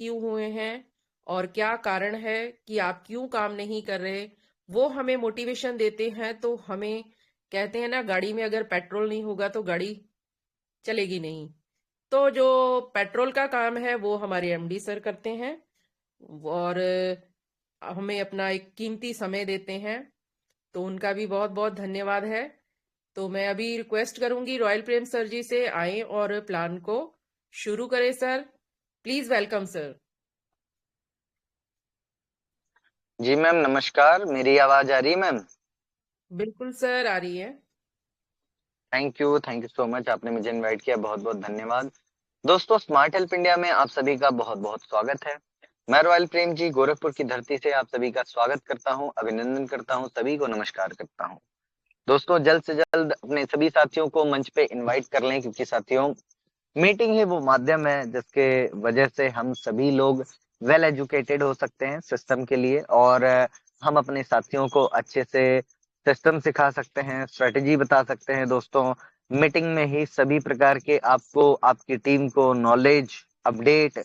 क्यों हुए हैं और क्या कारण है कि आप क्यों काम नहीं कर रहे, वो हमें मोटिवेशन देते हैं। तो हमें कहते हैं ना, गाड़ी में अगर पेट्रोल नहीं होगा तो गाड़ी चलेगी नहीं। तो जो पेट्रोल का काम है वो हमारे एमडी सर करते हैं और हमें अपना एक कीमती समय देते हैं, तो उनका भी बहुत बहुत धन्यवाद है। तो मैं अभी रिक्वेस्ट करूंगी रॉयल प्रेम सर जी से आए और प्लान को शुरू करें। Sir please welcome sir. जी मैम, नमस्कार। मेरी आवाज आ रही है मैम? बिल्कुल सर, आ रही है। Thank you so much. आपने मुझे इनवाइट किया, बहुत बहुत धन्यवाद। दोस्तों, स्मार्ट हेल्प इंडिया में आप सभी का बहुत बहुत स्वागत है। मैं रॉयल प्रेम जी गोरखपुर की धरती से आप सभी का स्वागत करता हूं, अभिनंदन करता हूं, सभी को नमस्कार करता हूं। दोस्तों, जल्द से जल्द अपने सभी साथियों को मंच पे इनवाइट कर लें, क्योंकि साथियों, मीटिंग ही वो माध्यम है जिसके वजह से हम सभी लोग वेल एजुकेटेड हो सकते हैं सिस्टम के लिए, और हम अपने साथियों को अच्छे से सिस्टम सिखा सकते हैं, स्ट्रेटेजी बता सकते हैं। दोस्तों, मीटिंग में ही सभी प्रकार के आपको, आपकी टीम को नॉलेज, अपडेट,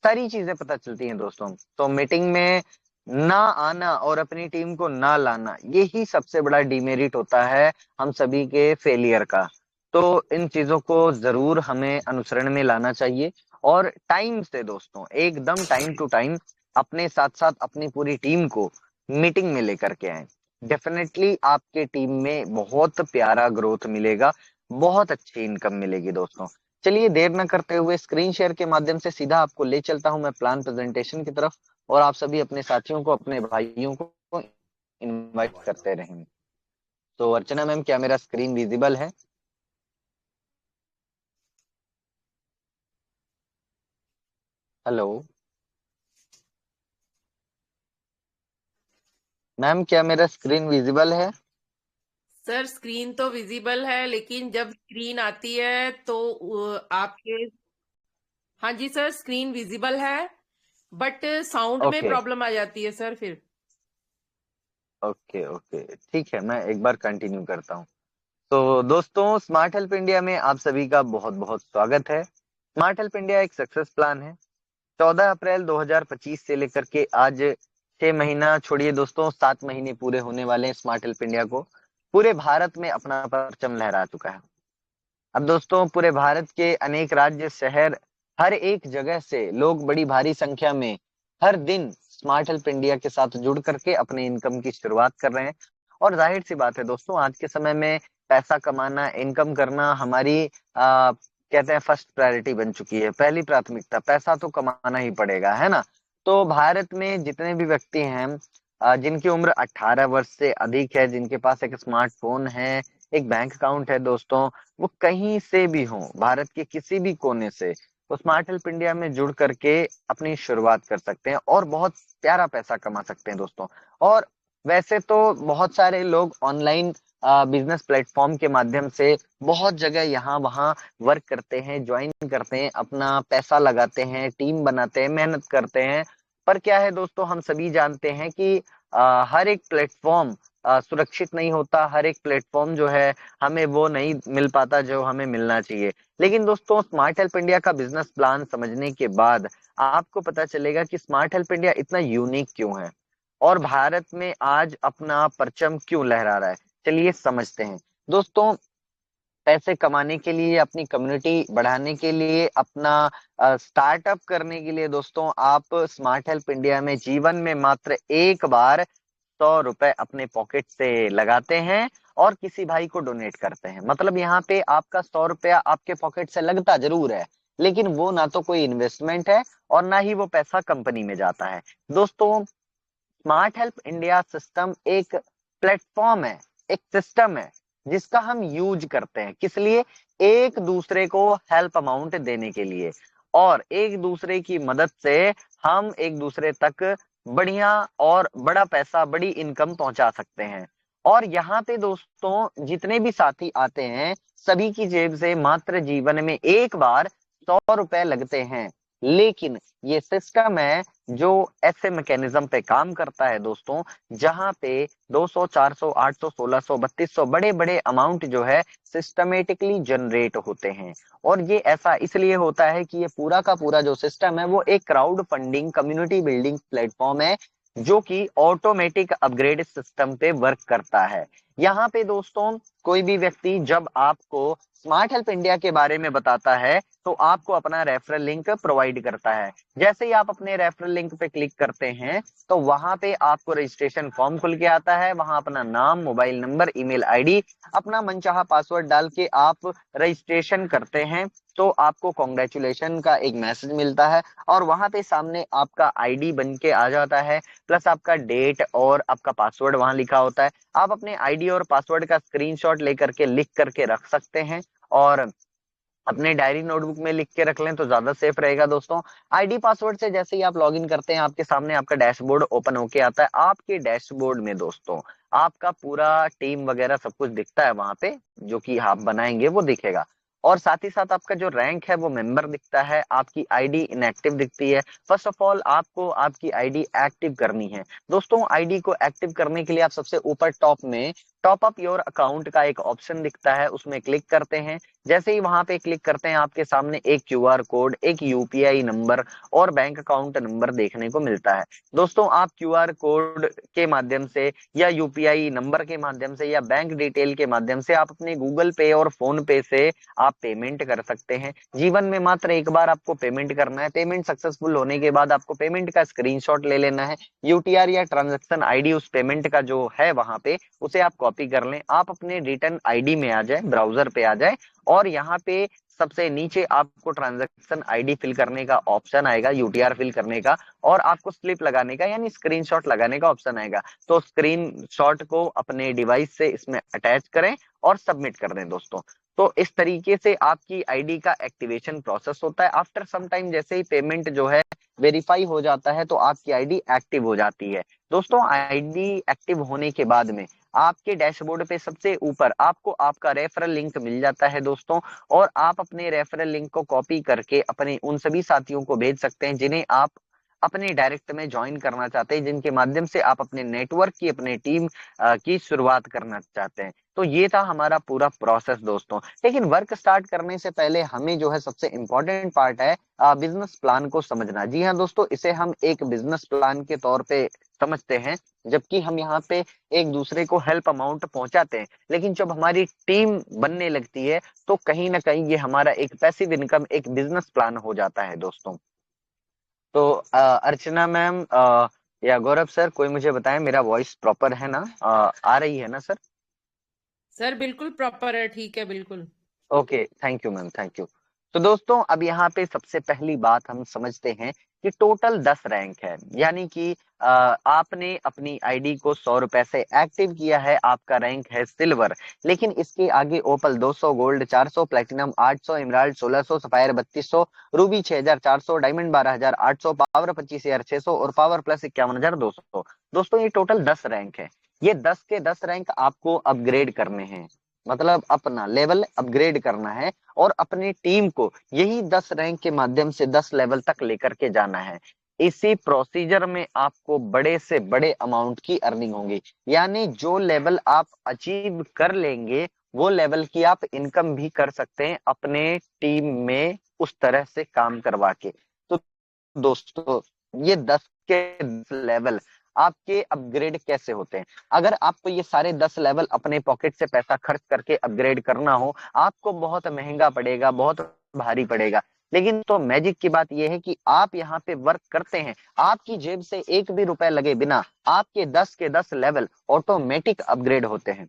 सारी चीजें पता चलती हैं दोस्तों। तो मीटिंग में ना आना और अपनी टीम को ना लाना, यही सबसे बड़ा डिमेरिट होता है हम सभी के फेलियर का। तो इन चीजों को जरूर हमें अनुसरण में लाना चाहिए, और टाइम से दोस्तों, एकदम टाइम टू टाइम अपने साथ साथ अपनी पूरी टीम को मीटिंग में लेकर के आए। डेफिनेटली आपके टीम में बहुत प्यारा ग्रोथ मिलेगा, बहुत अच्छी इनकम मिलेगी दोस्तों। चलिए देर न करते हुए स्क्रीन शेयर के माध्यम से सीधा आपको ले चलता हूं मैं प्लान प्रेजेंटेशन की तरफ, और आप सभी अपने साथियों को, अपने भाइयों को इनवाइट करते रहें। तो अर्चना मैम, क्या मेरा स्क्रीन विजिबल है? हेलो मैम, क्या मेरा स्क्रीन विजिबल है? सर स्क्रीन तो विजिबल है, लेकिन जब स्क्रीन आती है तो आपके, हाँ जी सर, स्क्रीन विजिबल है बट साउंड में ओके प्रॉब्लम आ जाती है सर फिर। ओके ओके, ठीक है, मैं एक बार कंटिन्यू करता हूँ। तो दोस्तों, स्मार्ट हेल्प इंडिया में आप सभी का बहुत बहुत स्वागत है। स्मार्ट हेल्प इंडिया एक सक्सेस प्लान है। 14 अप्रैल 2025 से लेकर के आज 6 महीना छोड़िए दोस्तों, 7 महीने पूरे होने वाले हैं स्मार्ट हेल्प इंडिया को। पूरे भारत में अपना परचम लहरा चुका है। अब दोस्तों, पूरे भारत के अनेक राज्य, शहर, हर एक जगह से लोग बड़ी भारी संख्या में हर दिन स्मार्ट हेल्प इंडिया के साथ जुड़ करके अपने इनकम की शुरुआत कर रहे हैं। और जाहिर सी बात है दोस्तों, आज के समय में पैसा कमाना, इनकम करना हमारी कहते हैं फर्स्ट प्रायोरिटी बन चुकी है। पहली प्राथमिकता, पैसा तो कमाना ही पड़ेगा, है ना? तो भारत में जितने भी व्यक्ति हैं जिनकी उम्र 18 वर्ष से अधिक है, जिनके पास एक स्मार्टफोन है, एक बैंक अकाउंट है दोस्तों, वो कहीं से भी हो, भारत के किसी भी कोने से, वो स्मार्ट हेल्प इंडिया में जुड़ करके अपनी शुरुआत कर सकते हैं और बहुत प्यारा पैसा कमा सकते हैं दोस्तों। और वैसे तो बहुत सारे लोग ऑनलाइन बिजनेस प्लेटफॉर्म के माध्यम से बहुत जगह यहाँ वहाँ वर्क करते हैं, ज्वाइन करते हैं, अपना पैसा लगाते हैं, टीम बनाते हैं, मेहनत करते हैं। पर क्या है दोस्तों, हम सभी जानते हैं कि हर एक प्लेटफॉर्म सुरक्षित नहीं होता, हर एक प्लेटफॉर्म जो है हमें वो नहीं मिल पाता जो हमें मिलना चाहिए। लेकिन दोस्तों, स्मार्ट हेल्प इंडिया का बिजनेस प्लान समझने के बाद आपको पता चलेगा कि स्मार्ट हेल्प इंडिया इतना यूनिक क्यों है और भारत में आज अपना परचम क्यों लहरा रहा है। चलिए समझते हैं दोस्तों। पैसे कमाने के लिए, अपनी कम्युनिटी बढ़ाने के लिए, अपना स्टार्टअप करने के लिए दोस्तों, आप स्मार्ट हेल्प इंडिया में जीवन में मात्र एक बार 100 रुपए अपने पॉकेट से लगाते हैं और किसी भाई को डोनेट करते हैं। मतलब यहाँ पे आपका 100 रुपया आपके पॉकेट से लगता जरूर है, लेकिन वो ना तो कोई इन्वेस्टमेंट है और ना ही वो पैसा कंपनी में जाता है। दोस्तों, स्मार्ट हेल्प इंडिया सिस्टम एक प्लेटफॉर्म है, एक सिस्टम है जिसका हम यूज करते हैं किस लिए? एक दूसरे को हेल्प अमाउंट देने के लिए, और एक दूसरे की मदद से हम एक दूसरे तक बढ़िया और बड़ा पैसा, बड़ी इनकम पहुंचा सकते हैं। और यहाँ पे दोस्तों, जितने भी साथी आते हैं, सभी की जेब से मात्र जीवन में एक बार 100 रुपए लगते हैं। लेकिन ये सिस्टम है जो ऐसे मैकेनिज्म पे काम करता है दोस्तों, जहां पे 200, 400, 800, 1600, 3200 बड़े बड़े अमाउंट जो है सिस्टमेटिकली जनरेट होते हैं। और ये ऐसा इसलिए होता है कि ये पूरा का पूरा जो सिस्टम है वो एक crowd funding community building platform है, जो कि ऑटोमेटिक अपग्रेड सिस्टम पे वर्क करता है। यहाँ पे दोस्तों कोई भी व्यक्ति जब आपको स्मार्ट हेल्प इंडिया के बारे में बताता है तो आपको अपना रेफरल लिंक प्रोवाइड करता है। जैसे ही आप अपने रेफरल लिंक पे क्लिक करते हैं तो वहां पे आपको रजिस्ट्रेशन फॉर्म खुल के आता है। वहां अपना नाम, मोबाइल नंबर, ईमेल आईडी, अपना मनचाहा पासवर्ड डाल के आप रजिस्ट्रेशन करते हैं तो आपको कॉन्ग्रेचुलेशन का एक मैसेज मिलता है और वहां पे सामने आपका आईडी बन के आ जाता है, प्लस आपका डेट और आपका पासवर्ड वहां लिखा होता है। आप अपने आईडी और पासवर्ड का स्क्रीनशॉट लेकर के लिख करके रख सकते हैं और अपने डायरी नोटबुक में लिख के रख लें तो ज्यादा सेफ रहेगा दोस्तों। आईडी पासवर्ड से जैसे ही आप लॉगिन करते हैं आपके सामने आपका डैशबोर्ड ओपन होके आता है। आपके डैशबोर्ड में दोस्तों आपका पूरा टीम वगैरह सब कुछ दिखता है वहां पे, जो कि आप बनाएंगे वो दिखेगा। और साथ ही साथ आपका जो रैंक है वो मेंबर दिखता है, आपकी आईडी इनएक्टिव दिखती है। फर्स्ट ऑफ ऑल आपको आपकी आईडी एक्टिव करनी है दोस्तों। आईडी को एक्टिव करने के लिए आप सबसे ऊपर टॉप में टॉप अप योर अकाउंट का एक ऑप्शन दिखता है, उसमें क्लिक करते हैं। जैसे ही वहां पे क्लिक करते हैं आपके सामने एक क्यूआर कोड, एक यूपीआई नंबर और बैंक अकाउंट नंबर देखने को मिलता है। दोस्तों आप क्यूआर कोड के माध्यम से या यूपीआई नंबर के माध्यम से या बैंक डिटेल के माध्यम से आप अपने गूगल पे और फोन पे से आप पेमेंट कर सकते हैं। जीवन में मात्र एक बार आपको पेमेंट करना है। पेमेंट सक्सेसफुल होने के बाद आपको पेमेंट का स्क्रीनशॉट ले लेना है। यूटीआर या ट्रांजैक्शन आईडी उस पेमेंट का जो है वहां पे उसे आप कॉपी कर लें। आप अपने रिटर्न आईडी में आ जाए, ब्राउजर पे आ जाए और यहाँ पे सबसे नीचे आपको ट्रांजैक्शन आईडी फिल करने का ऑप्शन आएगा, यूटीआर फिल करने का, और आपको स्लिप लगाने का यानी स्क्रीनशॉट लगाने का ऑप्शन आएगा। तो स्क्रीनशॉट को अपने डिवाइस से इसमें अटैच करें और सबमिट कर दें दोस्तों। तो इस तरीके से आपकी आईडी का एक्टिवेशन प्रोसेस होता है। आफ्टर सम टाइम जैसे ही पेमेंट जो है वेरीफाई हो जाता है तो आपकी आईडी एक्टिव हो जाती है। दोस्तों आईडी एक्टिव होने के बाद में आपके डैशबोर्ड पे सबसे ऊपर आपको आपका रेफरल लिंक मिल जाता है दोस्तों, और आप अपने रेफरल लिंक को कॉपी करके अपने उन सभी साथियों को भेज सकते हैं जिन्हें आप अपने डायरेक्ट में ज्वाइन करना चाहते हैं, जिनके माध्यम से आप अपने नेटवर्क की, अपने टीम की शुरुआत करना चाहते हैं। तो ये था हमारा पूरा प्रोसेस दोस्तों। लेकिन वर्क स्टार्ट करने से पहले हमें जो है सबसे इंपॉर्टेंट पार्ट है बिजनेस प्लान को समझना। जी हाँ दोस्तों, इसे हम एक बिजनेस प्लान के तौर पे समझते हैं, जबकि हम यहाँ पे एक दूसरे को हेल्प अमाउंट पहुंचाते हैं। लेकिन जब हमारी टीम बनने लगती है तो कहीं ना कहीं ये हमारा एक पैसिव इनकम, एक बिजनेस प्लान हो जाता है दोस्तों। तो अर्चना मैम या गौरव सर, कोई मुझे बताएं मेरा वॉइस प्रॉपर है ना, आ रही है ना सर? सर बिल्कुल प्रॉपर है, ठीक है बिल्कुल। Okay, thank you ma'am, thank you. तो दोस्तों अब यहाँ पे सबसे पहली बात हम समझते हैं कि टोटल 10 रैंक है, यानी कि आपने अपनी आईडी को 100 रुपए से एक्टिव किया है, आपका रैंक है सिल्वर। लेकिन इसके आगे ओपल 200, gold 400, platinum 800, emerald 1600, sapphire 3200, Ruby 6400, diamond 12800, power 25600 और पावर प्लस 51200। दोस्तों ये टोटल 10 रैंक है। ये 10 के 10 रैंक आपको अपग्रेड करने हैं, मतलब अपना लेवल अपग्रेड करना है और अपनी टीम को यही 10 रैंक के माध्यम से 10 लेवल तक लेकर के जाना है। इसी प्रोसीजर में आपको बड़े से बड़े अमाउंट की अर्निंग होगी, यानी जो लेवल आप अचीव कर लेंगे वो लेवल की आप इनकम भी कर सकते हैं अपने टीम में उस तरह से काम करवा के। तो दोस्तों ये 10 के 10 लेवल आपके अपग्रेड कैसे होते हैं? अगर आपको ये सारे 10 लेवल अपने पॉकेट से पैसा खर्च करके अपग्रेड करना हो, आपको बहुत महंगा पड़ेगा, बहुत भारी पड़ेगा। लेकिन तो मैजिक की बात यह है कि आप यहाँ पे वर्क करते हैं, आपकी जेब से एक भी रुपए लगे बिना आपके 10 के 10 लेवल ऑटोमेटिक अपग्रेड होते हैं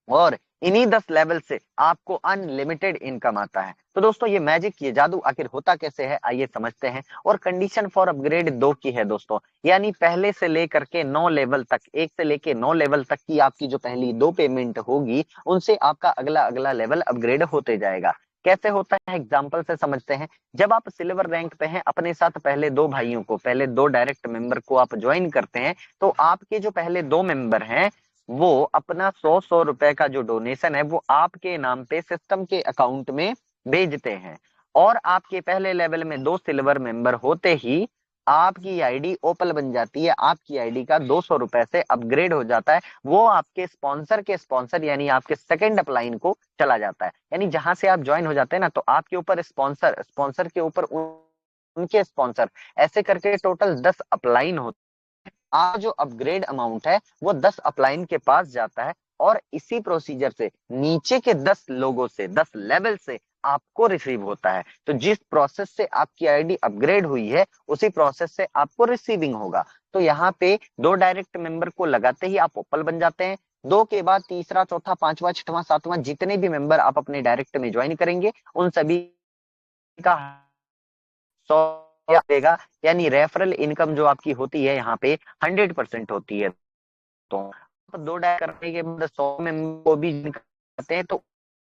और इन्हीं 10 लेवल से आपको अनलिमिटेड इनकम आता है। तो दोस्तों ये मैजिक, ये जादू आखिर होता कैसे है, आइए समझते हैं। और कंडीशन फॉर अपग्रेड 2 की है दोस्तों, यानी पहले से लेकर के 9 लेवल तक, 1 से लेके 9 लेवल तक की आपकी जो पहली 2 पेमेंट होगी उनसे आपका अगला अगला लेवल अपग्रेड होते जाएगा। कैसे होता है एग्जाम्पल से समझते हैं। जब आप सिल्वर रैंक पे हैं, अपने साथ पहले 2 भाइयों को, पहले 2 डायरेक्ट मेंबर को आप ज्वाइन करते हैं, तो आपके जो पहले 2 मेंबर हैं वो अपना 100 रुपए का जो डोनेशन है वो आपके नाम पे सिस्टम के अकाउंट में भेजते हैं। और आपके पहले लेवल में 2 सिल्वर मेंबर होते ही आपकी आईडी ओपल बन जाती है। आपकी आईडी का 200 रुपए से अपग्रेड हो जाता है, वो आपके स्पॉन्सर के स्पॉन्सर यानी आपके सेकंड अपलाइन को चला जाता है। यानी जहां से आप ज्वाइन हो जाते हैं ना, तो आपके ऊपर स्पॉन्सर, स्पॉन्सर के ऊपर उनके स्पॉन्सर, ऐसे करके टोटल 10 अपलाइन होते हैं। आप जो अपग्रेड अमाउंट है वो 10 अपलाइन के पास जाता है, और इसी प्रोसीजर से नीचे के 10 लोगों से, 10 लेवल से आपको रिसीव होता है। तो जिस प्रोसेस से आपकी आईडी अपग्रेड हुई है उसी प्रोसेस से आपको रिसीविंग होगा। तो यहाँ पे 2 डायरेक्ट मेंबर को लगाते ही आप ओपल बन जाते हैं। 2 के बाद तीसरा, चौथा, पांचवा, छठवां, सातवां, जितने भी मेंबर आप अपने डायरेक्ट में ज्वाइन करेंगे उन सभी का 100 देगा। यानी रेफरल इनकम जो आपकी होती है यहाँ पे 100% होती है। तो 2 डाय करने के बाद 100 मेंबर को भी करते हैं तो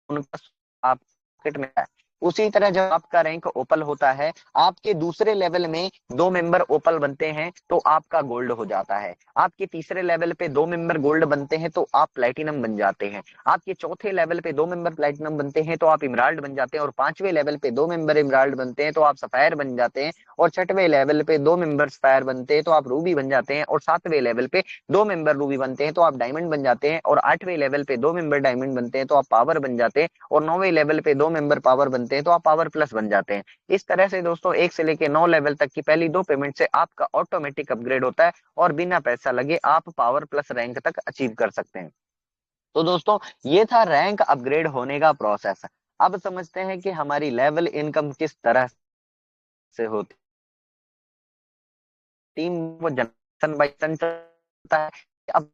उनका आप पॉकेट में है। उसी तरह जब आपका रैंक ओपल होता है, आपके दूसरे लेवल में 2 मेंबर ओपल बनते हैं तो आपका गोल्ड हो जाता है। आपके तीसरे लेवल पे 2 मेंबर गोल्ड बनते हैं तो आप प्लेटिनम बन जाते हैं। आपके चौथे लेवल पे 2 मेंबर प्लेटिनम बनते हैं तो आप इमराल्ड बन जाते हैं, और पांचवें लेवल पे 2 मेंबर इमराल्ड बनते हैं तो आप सफायर बन जाते हैं, और छठवें लेवल पे 2 मेंबर सफायर बनते हैं तो आप रूबी बन जाते हैं, और सातवें लेवल पे 2 मेंबर रूबी बनते हैं तो आप डायमंड बन जाते हैं, और आठवें लेवल पे 2 मेंबर डायमंड बनते हैं तो आप पावर बन जाते हैं, और 9वें लेवल पे 2 मेंबर पावर बनते हैं तो आप पावर प्लस बन जाते हैं। इस तरह से दोस्तों 1 से लेके 9 लेवल तक की पहली 2 पेमेंट से आपका ऑटोमेटिक अपग्रेड होता है, और बिना पैसा लगे आप पावर प्लस रैंक तक अचीव कर सकते हैं। तो दोस्तों ये था रैंक अपग्रेड होने का प्रोसेस। अब समझते हैं कि हमारी लेवल इनकम किस तरह से होती। टीम वो जनरेशन बाय सन चलता है। अब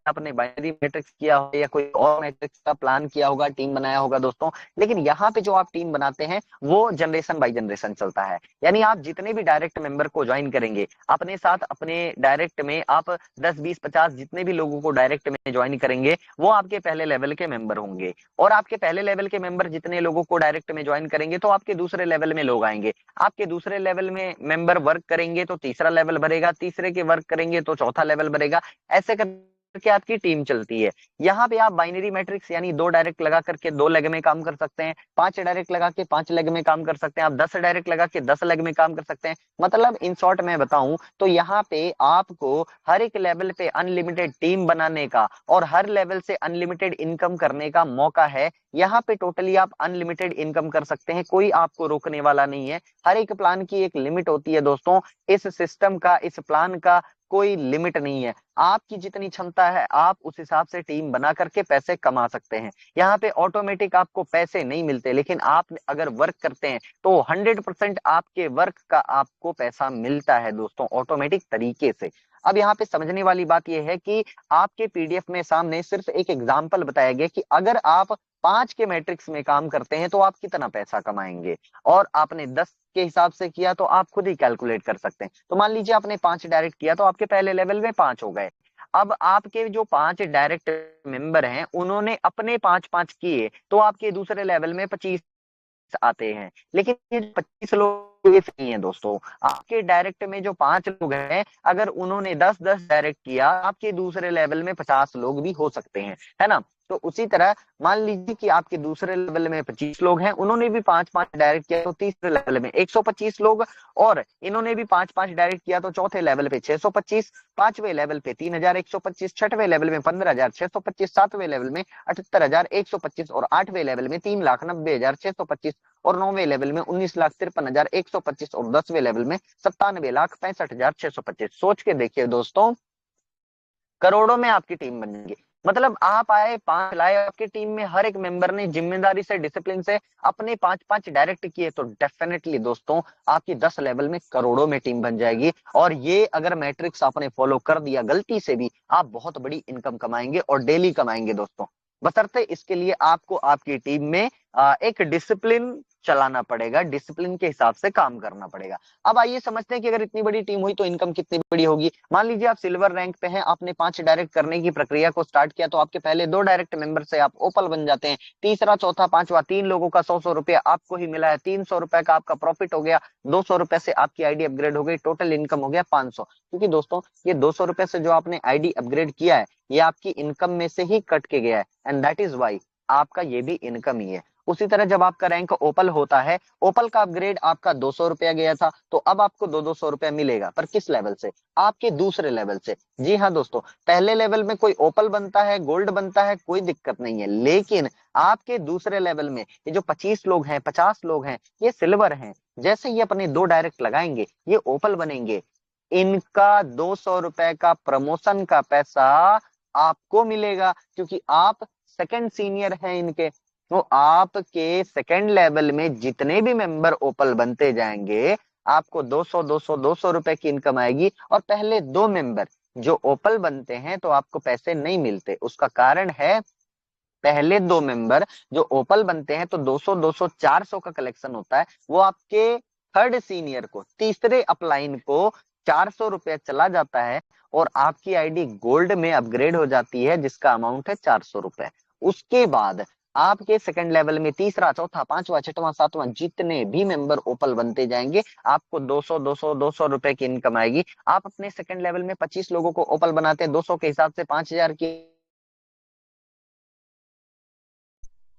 आपने बाइनरी मैट्रिक्स किया हो या कोई और मैट्रिक्स का प्लान किया होगा, टीम बनाया होगा दोस्तों, लेकिन यहाँ पे जो आप टीम बनाते हैं वो जनरेशन बाय जनरेशन चलता है। यानी आप जितने भी डायरेक्ट मेंबर को ज्वाइन करेंगे अपने साथ, अपने डायरेक्ट में आप 10, 20, 50 जितने भी लोगों को डायरेक्ट में ज्वाइन करेंगे वो आपके पहले लेवल के मेंबर होंगे, और आपके पहले लेवल के मेंबर जितने लोगों को डायरेक्ट में ज्वाइन करेंगे तो आपके दूसरे लेवल में लोग आएंगे। आपके दूसरे लेवल में मेंबर वर्क करेंगे तो तीसरा लेवल भरेगा, तीसरे के वर्क करेंगे तो चौथा लेवल भरेगा, ऐसे करके आपकी टीम चलती है। यहाँ पे आप बाइनरी मैट्रिक्स यानी 2 डायरेक्ट लगा करके 2 लेग में काम कर सकते हैं, 5 डायरेक्ट लगा के 5 लेग में काम कर सकते हैं, आप 10 डायरेक्ट लगा के 10 लेग में काम कर सकते हैं। मतलब इन शॉर्ट में बताऊं तो यहाँ पे आपको हर एक लेवल पे अनलिमिटेड टीम बनाने का और हर लेवल से अनलिमिटेड इनकम करने का मौका है। यहाँ पे टोटली आप अनलिमिटेड इनकम कर सकते हैं, कोई आपको रोकने वाला नहीं है। हर एक प्लान की एक लिमिट होती है दोस्तों। इस सिस्टम का, इस प्लान का कोई लिमिट नहीं है। आपकी जितनी क्षमता है आप उस हिसाब से टीम बना करके पैसे कमा सकते हैं। यहाँ पे ऑटोमेटिक आपको पैसे नहीं मिलते, लेकिन आप अगर वर्क करते हैं तो 100% आपके वर्क का आपको पैसा मिलता है दोस्तों, ऑटोमेटिक तरीके से। अब यहाँ पे समझने वाली बात यह है कि आपके पीडीएफ में सामने सिर्फ एक एग्जाम्पल बताया गया कि अगर आप 5 के मैट्रिक्स में काम करते हैं तो आप कितना पैसा कमाएंगे, और आपने 10 के हिसाब से किया तो आप खुद ही कैलकुलेट कर सकते हैं। तो मान लीजिए आपने 5 डायरेक्ट किया तो आपके पहले लेवल में 5 हो गए। अब आपके जो 5 डायरेक्ट मेंबर हैं उन्होंने अपने 5-5 किए तो आपके दूसरे लेवल में 25 आते हैं। लेकिन ये 25 लोग ये नहीं है दोस्तों, आपके डायरेक्ट में जो 5 लोग हैं अगर उन्होंने 10-10 डायरेक्ट किया, आपके दूसरे लेवल में 50 लोग भी हो सकते हैं, है ना। तो उसी तरह मान लीजिए कि आपके दूसरे लेवल में 25 लोग हैं, उन्होंने भी 5-5 डायरेक्ट किया तो तीसरे लेवल में 125 लोग, और इन्होंने भी 5-5 डायरेक्ट किया तो चौथे लेवल पे 625, पांचवें लेवल पे 3125, छठवें लेवल में 15625, सातवें लेवल में 78125, और आठवें लेवल में 3,90,625, और 9वें लेवल में 19,53,125, और 10वें लेवल में 97,65,625। सोच के देखिए दोस्तों, करोड़ों में आपकी टीम बन जाएगी। मतलब आप आए 5 लाए, आपकी टीम में हर एक मेंबर ने जिम्मेदारी से, डिसिप्लिन से अपने 5-5 डायरेक्ट किए, तो डेफिनेटली दोस्तों आपकी 10 लेवल में करोड़ों में टीम बन जाएगी। और ये अगर मैट्रिक्स आपने फॉलो कर दिया गलती से भी, आप बहुत बड़ी इनकम कमाएंगे और डेली कमाएंगे दोस्तों। बशर्ते इसके लिए आपको आपकी टीम में एक डिसिप्लिन चलाना पड़ेगा, डिसिप्लिन के हिसाब से काम करना पड़ेगा। अब आइए समझते हैं कि अगर इतनी बड़ी टीम हुई तो इनकम कितनी बड़ी होगी। मान लीजिए आप सिल्वर रैंक पे हैं, आपने 5 डायरेक्ट करने की प्रक्रिया को स्टार्ट किया तो आपके पहले 2 डायरेक्ट मेंबर से आप ओपल बन जाते हैं। तीसरा, चौथा, पांचवा, 3 लोगों का 100-100 रुपया आपको ही मिला है, 300 रुपए का आपका प्रॉफिट हो गया, 200 रुपए से आपकी आईडी अपग्रेड हो गई, टोटल इनकम हो गया 500। क्योंकि दोस्तों ये 200 रुपए से जो आपने आईडी अपग्रेड किया है ये आपकी इनकम में से ही कट के गया है, एंड दैट इज वाई आपका ये भी इनकम ही है। उसी तरह जब आपका रैंक ओपल होता है, ओपल का अपग्रेड आपका 200 रुपया गया था, तो अब आपको 200 रुपया मिलेगा, पर किस लेवल से? आपके दूसरे लेवल से। जी हाँ दोस्तों, पहले लेवल में कोई ओपल बनता है, गोल्ड बनता है, कोई दिक्कत नहीं है, लेकिन आपके दूसरे लेवल में ये जो 25 लोग हैं, 50 लोग हैं, ये सिल्वर हैं। जैसे ही अपने 2 डायरेक्ट लगाएंगे, ये ओपल बनेंगे, इनका 200 रुपए का प्रमोशन का पैसा आपको मिलेगा, क्योंकि आप सेकंड सीनियर हैं इनके। तो आपके सेकंड लेवल में जितने भी मेंबर ओपल बनते जाएंगे, आपको 200 200 200 रुपए की इनकम आएगी। और पहले 2 मेंबर जो ओपल बनते हैं तो आपको पैसे नहीं मिलते। उसका कारण है, पहले 2 मेंबर जो ओपल बनते हैं तो 200 200 400 का कलेक्शन होता है, वो आपके थर्ड सीनियर को, तीसरे अपलाइन को 400 रुपया चला जाता है, और आपकी आईडी गोल्ड में अपग्रेड हो जाती है, जिसका अमाउंट है 400 रुपए। उसके बाद आपके सेकंड लेवल में तीसरा, चौथा, पांचवा, छठवां, सातवां जितने भी मेंबर ओपल बनते जाएंगे, आपको 200 200 200 रुपए की इनकम आएगी। आप अपने सेकंड लेवल में 25 लोगों को ओपल बनाते हैं, 200 के हिसाब से 5000 की,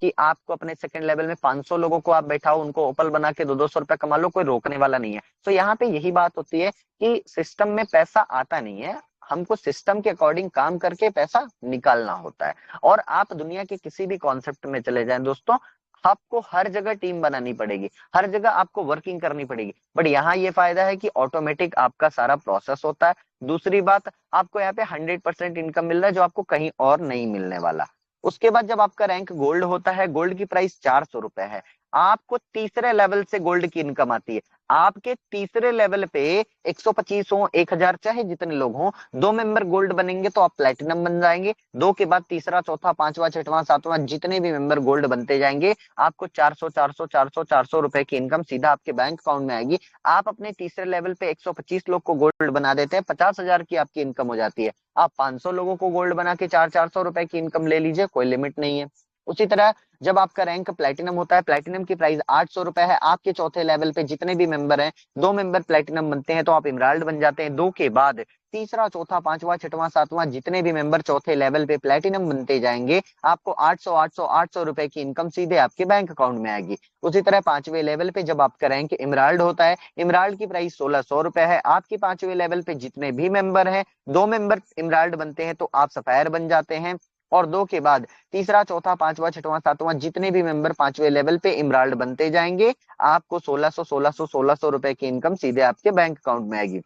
कि आपको अपने सेकंड लेवल में 500 लोगों को आप बैठाओ, उनको ओपल बना के 200 रुपया कमा लो, कोई रोकने वाला नहीं है। तो यहाँ पे यही बात होती है कि सिस्टम में पैसा आता नहीं है, हमको सिस्टम के अकॉर्डिंग काम करके पैसा निकालना होता है। और आप दुनिया के किसी भी कॉन्सेप्ट में चले जाएं दोस्तों, आपको हर जगह टीम बनानी पड़ेगी, हर जगह आपको वर्किंग करनी पड़ेगी। बट यहाँ ये फायदा है कि ऑटोमेटिक आपका सारा प्रोसेस होता है। दूसरी बात, आपको यहाँ पे 100% इनकम मिल रहा है, जो आपको कहीं और नहीं मिलने वाला। उसके बाद जब आपका रैंक गोल्ड होता है, गोल्ड की प्राइस 400 रुपए है, आपको तीसरे लेवल से गोल्ड की इनकम आती है। आपके तीसरे लेवल पे 125 हो, 1000, चाहे जितने लोग हों, 2 मेंबर गोल्ड बनेंगे तो आप प्लेटिनम बन जाएंगे। 2 के बाद तीसरा, चौथा, पांचवा, छठवां, सातवां जितने भी मेंबर गोल्ड बनते जाएंगे, आपको 400 400 400 400 रुपए की इनकम सीधा आपके बैंक अकाउंट में आएगी। आप अपने तीसरे लेवल पे 125 लोग को गोल्ड बना देते हैं, 50,000 की आपकी इनकम हो जाती है। आप 500 लोगों को गोल्ड बना के 400 रुपए की इनकम ले लीजिए, कोई लिमिट नहीं है। उसी तरह जब आपका रैंक प्लेटिनम होता है, प्लेटिनम की प्राइस 800 रुपए है। आपके चौथे लेवल पे जितने भी मेंबर हैं, 2 मेंबर प्लेटिनम बनते हैं तो आप इमराल्ड बन जाते हैं। 2 के बाद तीसरा, चौथा, पांचवा, छठवां, सातवां जितने भी मेंबर चौथे लेवल पे प्लेटिनम बनते जाएंगे, आपको 800 800 800 रुपए की इनकम सीधे आपके बैंक अकाउंट में आएगी। उसी तरह 5वें लेवल पे जब आपका रैंक इमराल्ड होता है, इमराल्ड की प्राइस 1600 रुपए है। आपके 5वें लेवल पे जितने भी मेंबर हैं, 2 मेंबर इमराल्ड बनते हैं तो आप सफायर बन जाते हैं। और 2 के बाद तीसरा, चौथा, पांचवा, छठवां, सातवां जितने भी मेंबर 5वें लेवल पे इमराल्ड बनते जाएंगे, आपको 1600 1600 1600 रुपए की इनकम सीधे आपके बैंक अकाउंट में आएगी।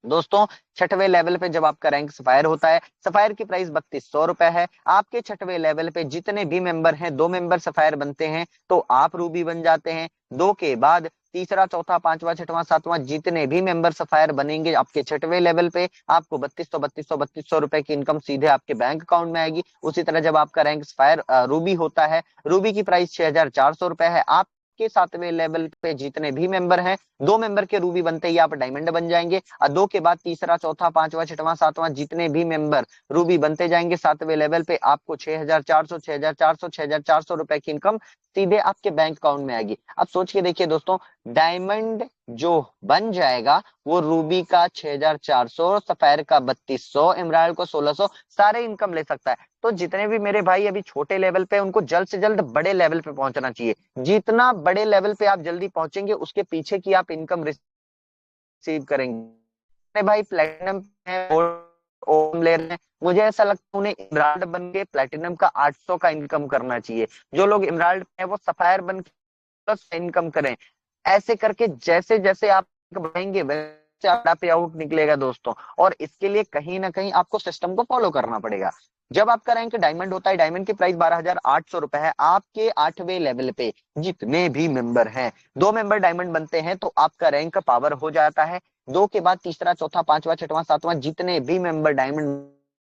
दोस्तों, छठवें लेवल पे जब आपका रैंक सफायर होता है, सफायर की प्राइस 3200 रुपए है। आपके छठवें लेवल पे जितने भी मेंबर हैं, 2 मेंबर सफायर बनते हैं तो आप रूबी बन जाते हैं। 2 के बाद तीसरा, चौथा, पांचवा, छठवां, सातवां जितने भी मेंबर सफायर बनेंगे आपके छठवें लेवल पे, आपको 3200 रुपए की इनकम सीधे आपके बैंक अकाउंट में आएगी। उसी तरह जब आपका रैंक सफायर रूबी होता है, रूबी की प्राइस 6400 रुपए है। आप के 7वें लेवल पे जितने भी मेंबर हैं, 2 मेंबर के रूबी बनते ही आप डायमंड बन जाएंगे। और 2 के बाद तीसरा, चौथा, पांचवा, छठवां, सातवां जितने भी मेंबर रूबी बनते जाएंगे 7वें लेवल पे, आपको 6400 6400 6400 रुपए की इनकम सीधे आपके बैंक अकाउंट में आएगी। अब सोच के देखिए दोस्तों, डायमंड जो बन जाएगा वो रूबी का 6400, सफायर का 3200, इमराल्ड को 1600, सारे इनकम ले सकता है। तो जितने भी मेरे भाई अभी छोटे लेवल पे, उनको जल्द से जल्द बड़े लेवल पे पहुंचना चाहिए। जितना बड़े लेवल पे आप जल्दी पहुंचेंगे, उसके पीछे की आप इनकम रिसीव करेंगे। मेरे भाई प्लेटिनम है, ओम ले रहे हैं, मुझे ऐसा लगता है उन्हें इमराल्ड बन के प्लेटिनम का 800 का इनकम करना चाहिए। जो लोग इमराल्ड है वो सफायर बन के प्लस इनकम करें। ऐसे करके जैसे जैसे आप बढ़ेंगे, वैसे आपका पे आउट निकलेगा दोस्तों। और इसके लिए कहीं ना कहीं आपको सिस्टम को फॉलो करना पड़ेगा। जब आपका रैंक डायमंड होता है, डायमंड की प्राइस 12,800 रुपए है। आपके 8वें लेवल पे जितने भी मेंबर हैं, 2 मेंबर डायमंड बनते हैं तो आपका रैंक पावर हो जाता है। 2 के बाद तीसरा, चौथा, पांचवा, छठवां, सातवां जितने भी मेंबर डायमंड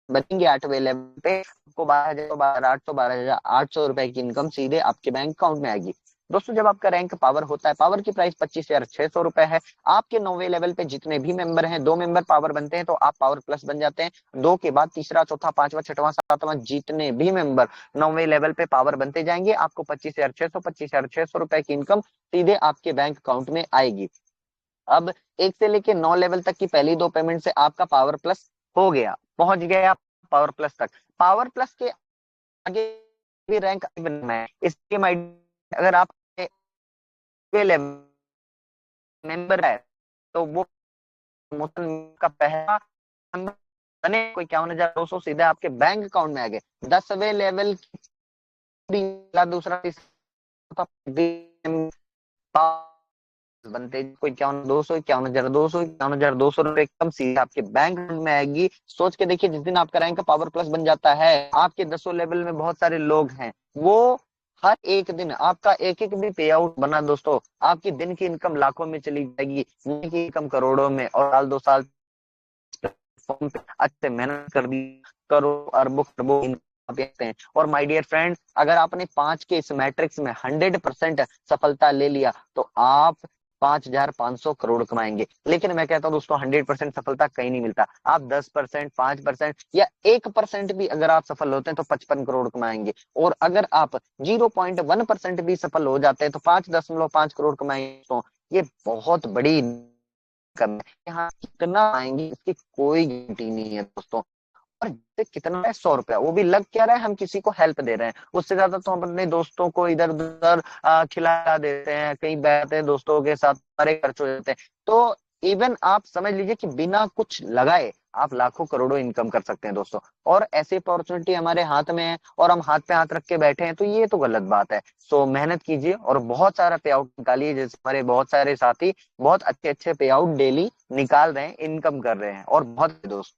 बनेंगे 8वें लेवल पे, आपको 12,800 रुपए की इनकम सीधे आपके बैंक अकाउंट में आएगी। दोस्तों, जब आपका रैंक पावर होता है, पावर की प्राइस 25,600 रुपए है। आपके 9वें लेवल पे जितने भी मेंबर हैं, 2 मेंबर पावर बनते हैं तो आप पावर प्लस बन जाते हैं। 2 के बाद तीसरा, चौथा, पांचवा, छठवां, सातवां जितने भी मेंबर 9वें लेवल पे पावर बनते जाएंगे, आपको 25,600 रुपए की इनकम सीधे आपके बैंक अकाउंट में आएगी। अब 1 से लेके 9 लेवल तक की पहली 2 पेमेंट से आपका पावर प्लस हो गया, पहुंच गया पावर प्लस तक। पावर प्लस के आगे भी रैंक है, इसकी अगर आप मेंबर है तो वो प्रमोशन का पहला नंबर बने कोई 51,200 सीधे आपके बैंक अकाउंट में आ गए। 10वें लेवल की दूसरा तीसरा बनते कोई 51,200 51,200 51,200 रुपए कम सीधे आपके बैंक में आएगी। सोच के देखिए, जिस दिन आपका रैंक पावर प्लस बन जाता है, आपके 10 लेवल में बहुत सारे लोग हैं, वो हर एक दिन आपका एक एक भी पे आउट बना दोस्तों, आपकी दिन की इनकम लाखों में चली जाएगी, महीने की इनकम करोड़ों में, और साल 2 साल प्लेटफॉर्म पे अच्छे मेहनत कर दी, करो अरबों खरबों इनकम हैं। और माय डियर फ्रेंड, अगर आपने 5 के इस मैट्रिक्स में 100% सफलता ले लिया तो आप 5,500 करोड़ कमाएंगे। लेकिन मैं कहता हूं दोस्तों, 100% सफलता कहीं नहीं मिलता। आप 10%, 5% या 1% भी अगर आप सफल होते हैं तो 55 करोड़ कमाएंगे। और अगर आप 0.1% भी सफल हो जाते हैं तो 5.5 करोड़ कमाएंगे। तो ये बहुत बड़ी करना है। यहाँ कितना आएंगे इसकी कोई गारंटी नहीं है दोस्तों। और कितना है, 100 रुपया, वो भी लग क्या रहा है, हम किसी को हेल्प दे रहे हैं। उससे ज्यादा तो हम अपने दोस्तों को इधर उधर खिला देते हैं, कहीं बैठते हैं दोस्तों के साथ, हमारे खर्च हो जाते हैं। तो इवन आप समझ लीजिए कि बिना कुछ लगाए आप लाखों करोड़ों इनकम कर सकते हैं दोस्तों। और ऐसी अपॉर्चुनिटी हमारे हाथ में है और हम हाथ पे हाथ रख के बैठे हैं, तो ये तो गलत बात है। सो मेहनत कीजिए और बहुत सारा पे आउट निकालिए, जैसे हमारे बहुत सारे साथी बहुत अच्छे अच्छे पे आउट डेली निकाल रहे हैं, इनकम कर रहे हैं, और बहुत दोस्त।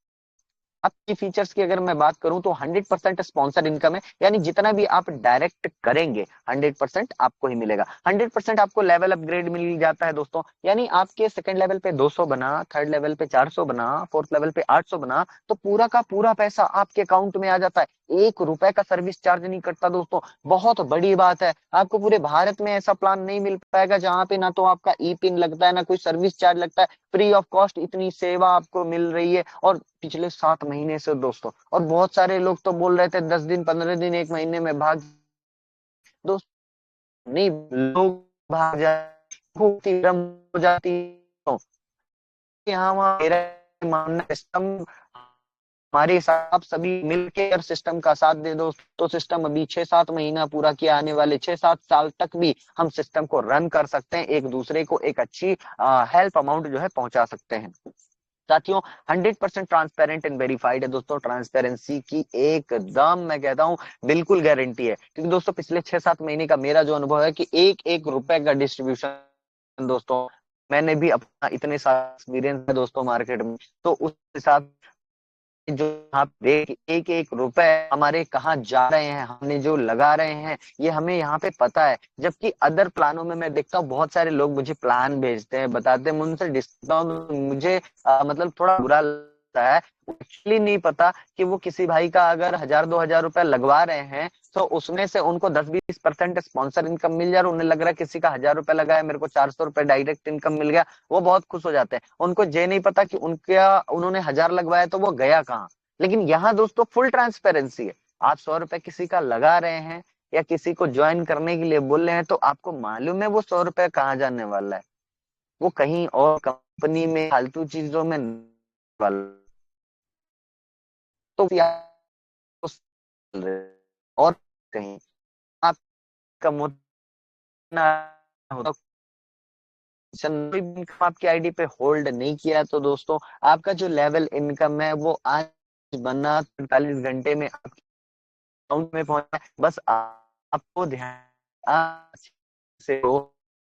आपकी फीचर्स की अगर मैं बात करूं तो 100% स्पॉन्सर इनकम है, यानी जितना भी आप डायरेक्ट करेंगे 100% आपको ही मिलेगा। 100% आपको लेवल अपग्रेड मिल जाता है दोस्तों, यानी आपके सेकंड लेवल पे 200 बना, थर्ड लेवल पे 400 बना, फोर्थ लेवल पे 800 बना, तो पूरा का पूरा पैसा आपके अकाउंट में आ जाता है। 1 रुपए का सर्विस चार्ज नहीं कटता दोस्तों, बहुत बड़ी बात है। आपको पूरे भारत में ऐसा प्लान नहीं मिल पाएगा जहां पे ना तो आपका ई पिन लगता है, ना कोई सर्विस चार्ज लगता है, फ्री ऑफ कॉस्ट इतनी सेवा आपको मिल रही है। और पिछले 7 महीने से दोस्तों, और बहुत सारे लोग तो बोल रहे थे 10 दिन, 15 दिन, 1 महीने में भाग, दोस्तों नहीं, लोग भाग जाती हो जाती तो यहाँ वहाँ मेरा मानना, सिस्टम हमारे हिसाब सभी मिलकर अगर सिस्टम का साथ दे दो तो सिस्टम अभी 6-7 महीना पूरा किया, आने वाले 6-7 साल तक भी हम सिस्टम को रन कर सकते हैं, एक दूसरे को एक अच्छी हेल्प अमाउंट जो है पहुंचा सकते हैं। साथियों, 100% ट्रांसपेरेंट एंड वेरीफाइड है दोस्तों। ट्रांसपेरेंसी की एकदम मैं कहता हूं बिल्कुल गारंटी है, क्योंकि दोस्तों पिछले 6-7 महीने का मेरा जो अनुभव है कि एक एक रुपए का डिस्ट्रीब्यूशन दोस्तों, मैंने भी अपना इतने साल एक्सपीरियंस है दोस्तों मार्केट में, तो उस हिसाब जो आप देख एक एक रुपए हमारे कहाँ जा रहे हैं, हमने जो लगा रहे हैं, ये हमें यहाँ पे पता है। जबकि अदर प्लानों में मैं देखता हूँ बहुत सारे लोग मुझे प्लान भेजते हैं, बताते हैं, मैं उनसे डिस्काउंट, मुझे मतलब थोड़ा बुरा लगता है। एक्चुअली नहीं पता कि वो किसी भाई का अगर 1,000-2,000 रुपया लगवा रहे हैं तो उसमें से उनको 10-20% स्पॉन्सर इनकम मिल जाए, और उन्हें लग रहा है किसी का 1,000 रुपया लगा है, मेरे को 400 रुपया डायरेक्ट इनकम मिल गया, वो बहुत खुश हो जाते हैं। उनको ये नहीं पता कि उनका उन्होंने 1,000 लगवाया तो वो गया कहाँ। लेकिन यहाँ दोस्तों फुल ट्रांसपेरेंसी है। आप 100 रुपए किसी का लगा रहे हैं या किसी को ज्वाइन करने के लिए बोल रहे हैं, तो आपको मालूम है वो 100 रुपए कहाँ जाने वाला है, वो कहीं और कंपनी में फालतू चीजों में वाला, तो और कहीं आपका मुद्दा होता, इनकम आपकी आईडी पे होल्ड नहीं किया तो दोस्तों आपका जो लेवल इनकम है वो आज बना 45 घंटे में अकाउंट में पहुंचा है। बस आपको ध्यान से हो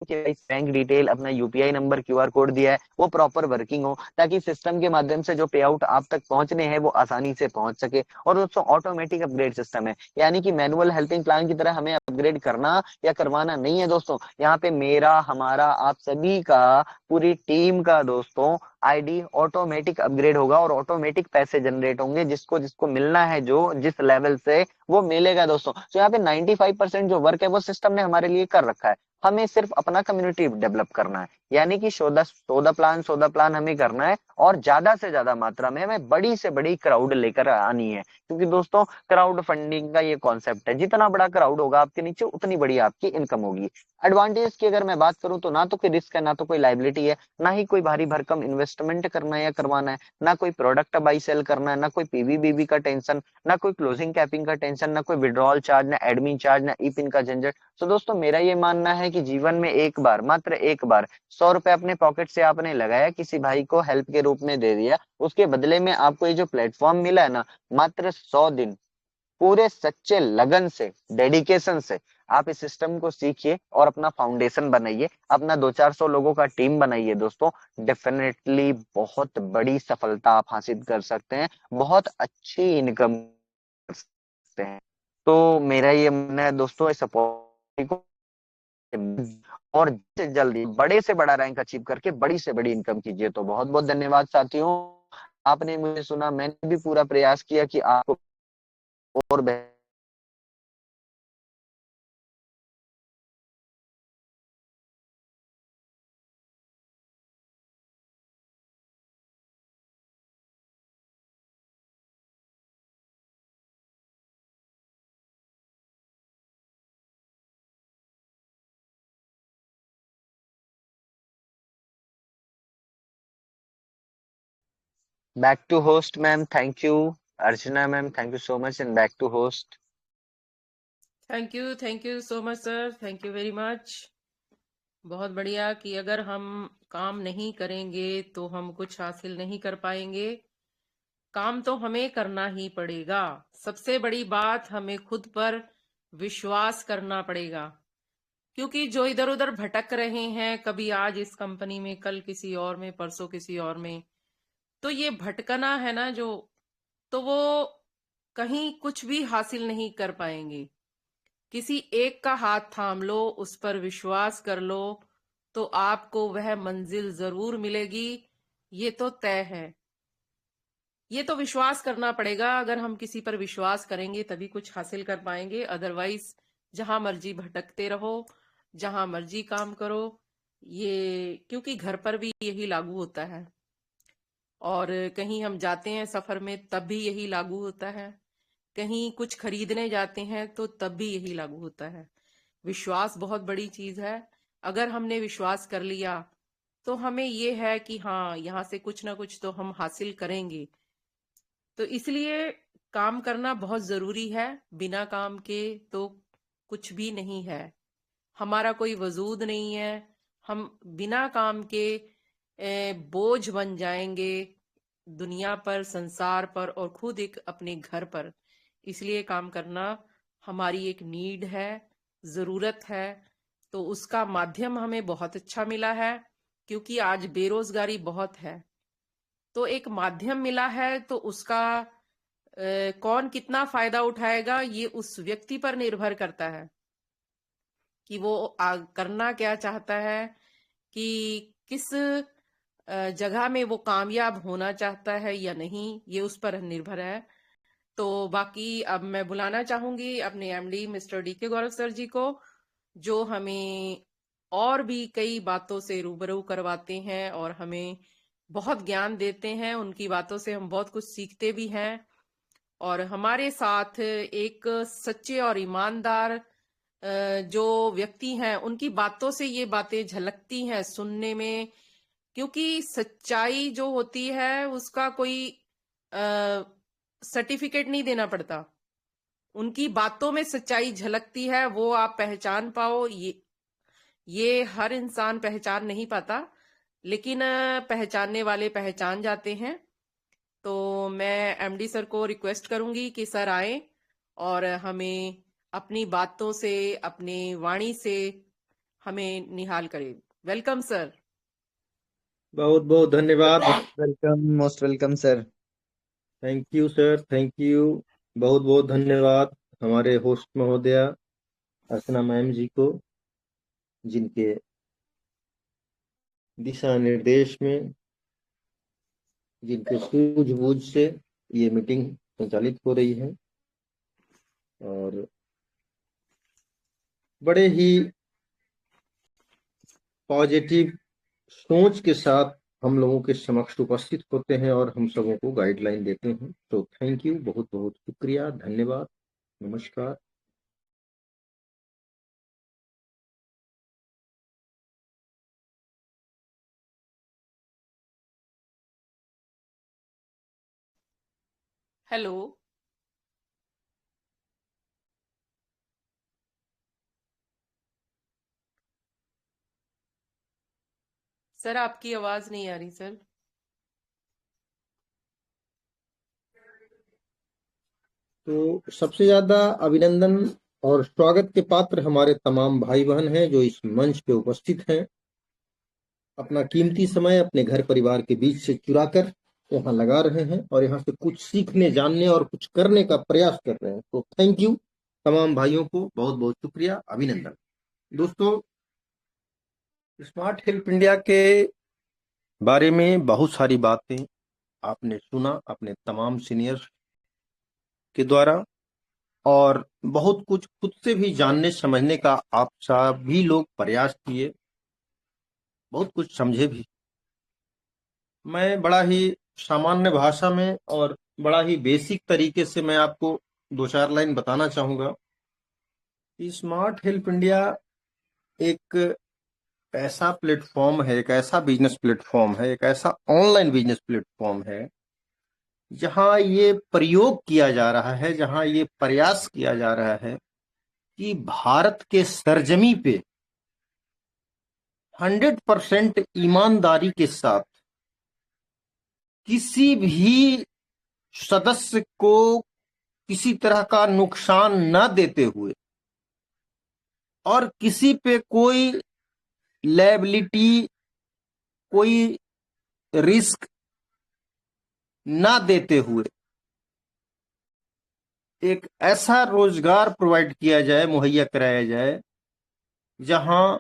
कि बैंक डिटेल, अपना यूपीआई नंबर, क्यूआर कोड दिया है, वो प्रॉपर वर्किंग हो, ताकि सिस्टम के माध्यम से जो पे आउट आप तक पहुंचने हैं वो आसानी से पहुंच सके। और दोस्तों ऑटोमेटिक अपग्रेड सिस्टम है, यानी कि मैनुअल हेल्पिंग प्लान की तरह हमें अपग्रेड करना या करवाना नहीं है दोस्तों। यहाँ पे मेरा, हमारा, आप सभी का, पूरी टीम का दोस्तों आईडी ऑटोमेटिक अपग्रेड होगा और ऑटोमेटिक पैसे जनरेट होंगे, जिसको जिसको मिलना है, जो जिस लेवल से, वो मिलेगा दोस्तों। तो यहाँ पे 95% जो वर्क है वो सिस्टम ने हमारे लिए कर रखा है, हमें सिर्फ अपना कम्युनिटी डेवलप करना है। यानी कि 14 प्लान हमें करना है और ज्यादा से ज्यादा मात्रा में हमें बड़ी से बड़ी क्राउड लेकर आनी है, क्योंकि दोस्तों क्राउड फंडिंग का ये कॉन्सेप्ट है, जितना बड़ा क्राउड होगा आपके नीचे उतनी बड़ी आपकी इनकम होगी। एडवांटेज की अगर मैं बात करूं तो ना तो कोई रिस्क है, ना तो कोई लाइबिलिटी है, ना ही कोई भारी भरकम इन्वेस्टमेंट करना है या करवाना है, ना कोई प्रोडक्ट बाई सेल करना है, ना कोई पीवीबीबी का टेंशन, ना कोई क्लोजिंग कैपिंग का टेंशन, ना कोई विड्रॉल चार्ज, ना एडमिन चार्ज, ना ई पिन का झंझट। तो दोस्तों मेरा ये मानना है कि जीवन में एक बार, मात्र एक बार 100 रुपए अपने पॉकेट से आपने लगाया, किसी भाई को हेल्प के रूप में दे दिया, उसके बदले में आपको ये जो प्लेटफॉर्म मिला है ना, मात्र 100 दिन पूरे सच्चे लगन से, डेडिकेशन से आप इस सिस्टम को सीखिए और अपना फाउंडेशन बनाइए, अपना 200-400 लोगों का टीम बनाइए दोस्तों। डेफिनेटली बहुत बड़ी सफलता आप हासिल कर सकते हैं, बहुत अच्छी इनकम कर सकते हैं। तो मेरा ये मानना है दोस्तों, इस अपॉर्चुनिटी को और जल्दी बड़े से बड़ा रैंक अचीव करके बड़ी से बड़ी इनकम कीजिए। तो बहुत बहुत धन्यवाद साथियों, आपने मुझे सुना, मैंने भी पूरा प्रयास किया कि आपको और back to host ma'am, thank you. Archana ma'am, thank you so much, and back to host. Thank you so much sir, thank you very much. बहुत बढ़िया कि अगर हम काम नहीं करेंगे तो हम कुछ हासिल नहीं कर पाएंगे। काम तो हमें करना ही पड़ेगा। सबसे बड़ी बात, हमें खुद पर विश्वास करना पड़ेगा, क्योंकि जो इधर उधर भटक रहे हैं, कभी आज इस कंपनी में, कल किसी और में, परसों किसी और में, तो ये भटकना है ना जो, तो वो कहीं कुछ भी हासिल नहीं कर पाएंगे। किसी एक का हाथ थाम लो, उस पर विश्वास कर लो, तो आपको वह मंजिल जरूर मिलेगी। ये तो तय है। ये तो विश्वास करना पड़ेगा। अगर हम किसी पर विश्वास करेंगे तभी कुछ हासिल कर पाएंगे, अदरवाइज जहां मर्जी भटकते रहो, जहां मर्जी काम करो। ये क्योंकि घर पर भी यही लागू होता है, और कहीं हम जाते हैं सफर में तब भी यही लागू होता है, कहीं कुछ खरीदने जाते हैं तो तब भी यही लागू होता है। विश्वास बहुत बड़ी चीज है। अगर हमने विश्वास कर लिया तो हमें ये है कि हाँ, यहाँ से कुछ ना कुछ तो हम हासिल करेंगे। तो इसलिए काम करना बहुत जरूरी है। बिना काम के तो कुछ भी नहीं है, हमारा कोई वजूद नहीं है। हम बिना काम के बोझ बन जाएंगे दुनिया पर, संसार पर, और खुद एक अपने घर पर। इसलिए काम करना हमारी एक नीड है, जरूरत है। तो उसका माध्यम हमें बहुत अच्छा मिला है, क्योंकि आज बेरोजगारी बहुत है। तो एक माध्यम मिला है, तो उसका कौन कितना फायदा उठाएगा ये उस व्यक्ति पर निर्भर करता है कि वो करना क्या चाहता है, कि किस जगह में वो कामयाब होना चाहता है या नहीं, ये उस पर निर्भर है। तो बाकी अब मैं बुलाना चाहूंगी अपने एमडी मिस्टर डी के गौरव सर जी को, जो हमें और भी कई बातों से रूबरू करवाते हैं और हमें बहुत ज्ञान देते हैं। उनकी बातों से हम बहुत कुछ सीखते भी हैं, और हमारे साथ एक सच्चे और ईमानदार जो व्यक्ति हैं, उनकी बातों से ये बातें झलकती हैं सुनने में। क्योंकि सच्चाई जो होती है उसका कोई सर्टिफिकेट नहीं देना पड़ता, उनकी बातों में सच्चाई झलकती है, वो आप पहचान पाओ। ये हर इंसान पहचान नहीं पाता, लेकिन पहचानने वाले पहचान जाते हैं। तो मैं एमडी सर को रिक्वेस्ट करूंगी कि सर आए और हमें अपनी बातों से, अपनी वाणी से हमें निहाल करें। Welcome sir. बहुत बहुत धन्यवाद। Welcome, most welcome sir. Thank you sir, thank you. बहुत बहुत धन्यवाद हमारे होस्ट महोदया अर्चना मैम जी को, जिनके दिशा निर्देश में, जिनके सूझबूझ से ये मीटिंग संचालित हो रही है, और बड़े ही पॉजिटिव सोच के साथ हम लोगों के समक्ष उपस्थित होते हैं और हम सबों को गाइडलाइन देते हैं। तो थैंक यू, बहुत बहुत शुक्रिया, धन्यवाद, नमस्कार। हेलो। सर आपकी आवाज नहीं आ रही सर। तो सबसे ज्यादा अभिनंदन और स्वागत के पात्र हमारे तमाम भाई बहन हैं जो इस मंच पे उपस्थित हैं, अपना कीमती समय अपने घर परिवार के बीच से चुराकर यहाँ लगा रहे हैं और यहाँ से कुछ सीखने, जानने और कुछ करने का प्रयास कर रहे हैं। तो थैंक यू तमाम भाइयों को, बहुत बहुत शुक्रिया, अभिनंदन। दोस्तों, स्मार्ट हेल्प इंडिया के बारे में बहुत सारी बातें आपने सुना अपने तमाम सीनियर्स के द्वारा, और बहुत कुछ खुद से भी जानने समझने का आप सभी लोग प्रयास किए, बहुत कुछ समझे भी। मैं बड़ा ही सामान्य भाषा में और बड़ा ही बेसिक तरीके से मैं आपको दो चार लाइन बताना चाहूंगा कि स्मार्ट हेल्प इंडिया एक ऐसा प्लेटफॉर्म है, एक ऐसा बिजनेस प्लेटफॉर्म है, एक ऐसा ऑनलाइन बिजनेस प्लेटफॉर्म है जहां ये प्रयोग किया जा रहा है, जहां ये प्रयास किया जा रहा है कि भारत के सरजमी पे 100% ईमानदारी के साथ किसी भी सदस्य को किसी तरह का नुकसान न देते हुए और किसी पे कोई लायबिलिटी, कोई रिस्क ना देते हुए एक ऐसा रोजगार प्रोवाइड किया जाए, मुहैया कराया जाए, जहां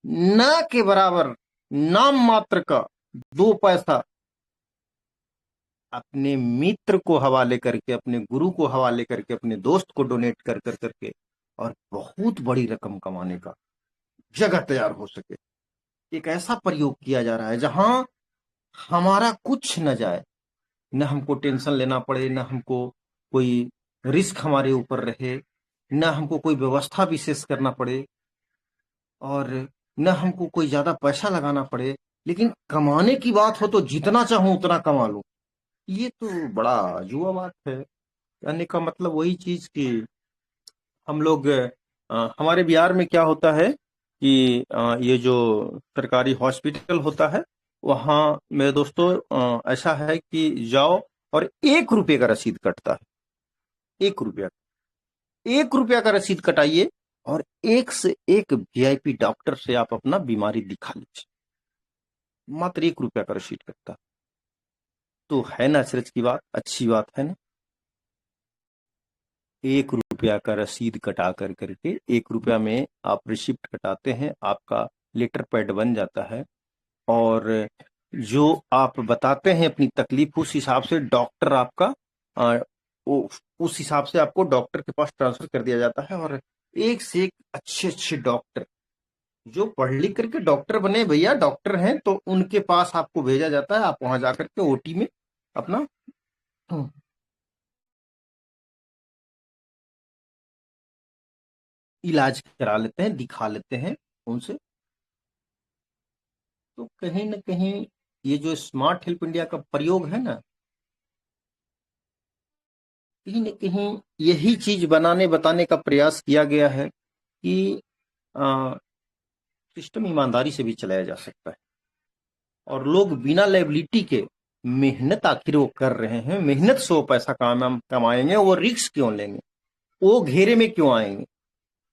न के बराबर नाम मात्र का 2 पैसा अपने मित्र को हवाले करके, अपने गुरु को हवाले करके, अपने दोस्त को डोनेट कर कर करके और बहुत बड़ी रकम कमाने का जगह तैयार हो सके, एक ऐसा प्रयोग किया जा रहा है जहां हमारा कुछ न जाए, न हमको टेंशन लेना पड़े, न हमको कोई रिस्क हमारे ऊपर रहे, न हमको कोई व्यवस्था विशेष करना पड़े और न हमको कोई ज्यादा पैसा लगाना पड़े, लेकिन कमाने की बात हो तो जितना चाहूं उतना कमा लूं। ये तो बड़ा अजूबा बात है। कहने का मतलब वही चीज कि हम लोग हमारे बिहार में क्या होता है कि ये जो सरकारी हॉस्पिटल होता है, वहाँ मेरे दोस्तों ऐसा है कि जाओ और 1 रुपये का रसीद कटता है। 1 रुपया, 1 रुपया का रसीद कटाइए और एक से एक वीआईपी डॉक्टर से आप अपना बीमारी दिखा लीजिए, मात्र 1 रुपया का रसीद कटता है। तो है ना अचरज की बात, अच्छी बात है ना। 1 रुपया का रसीद कटा कर करके 1 रुपया में आप रिसिप्ट कटाते हैं, आपका लेटर पैड बन जाता है और जो आप बताते हैं अपनी तकलीफ, उस हिसाब से डॉक्टर आपका उस हिसाब से आपको डॉक्टर के पास ट्रांसफर कर दिया जाता है। और एक से एक अच्छे अच्छे डॉक्टर जो पढ़ लिख करके डॉक्टर बने, भैया डॉक्टर हैं, तो उनके पास आपको भेजा जाता है। आप वहां जाकर के ओटी में अपना इलाज करा लेते हैं, दिखा लेते हैं उनसे। तो कहीं ना कहीं ये जो स्मार्ट हेल्प इंडिया का प्रयोग है ना, कहीं न कहीं यही चीज बनाने बताने का प्रयास किया गया है कि सिस्टम ईमानदारी से भी चलाया जा सकता है और लोग बिना लायबिलिटी के मेहनत आखिर वो कर रहे हैं, मेहनत से वो पैसा कमाएंगे, वो रिस्क क्यों लेंगे, वो घेरे में क्यों आएंगे,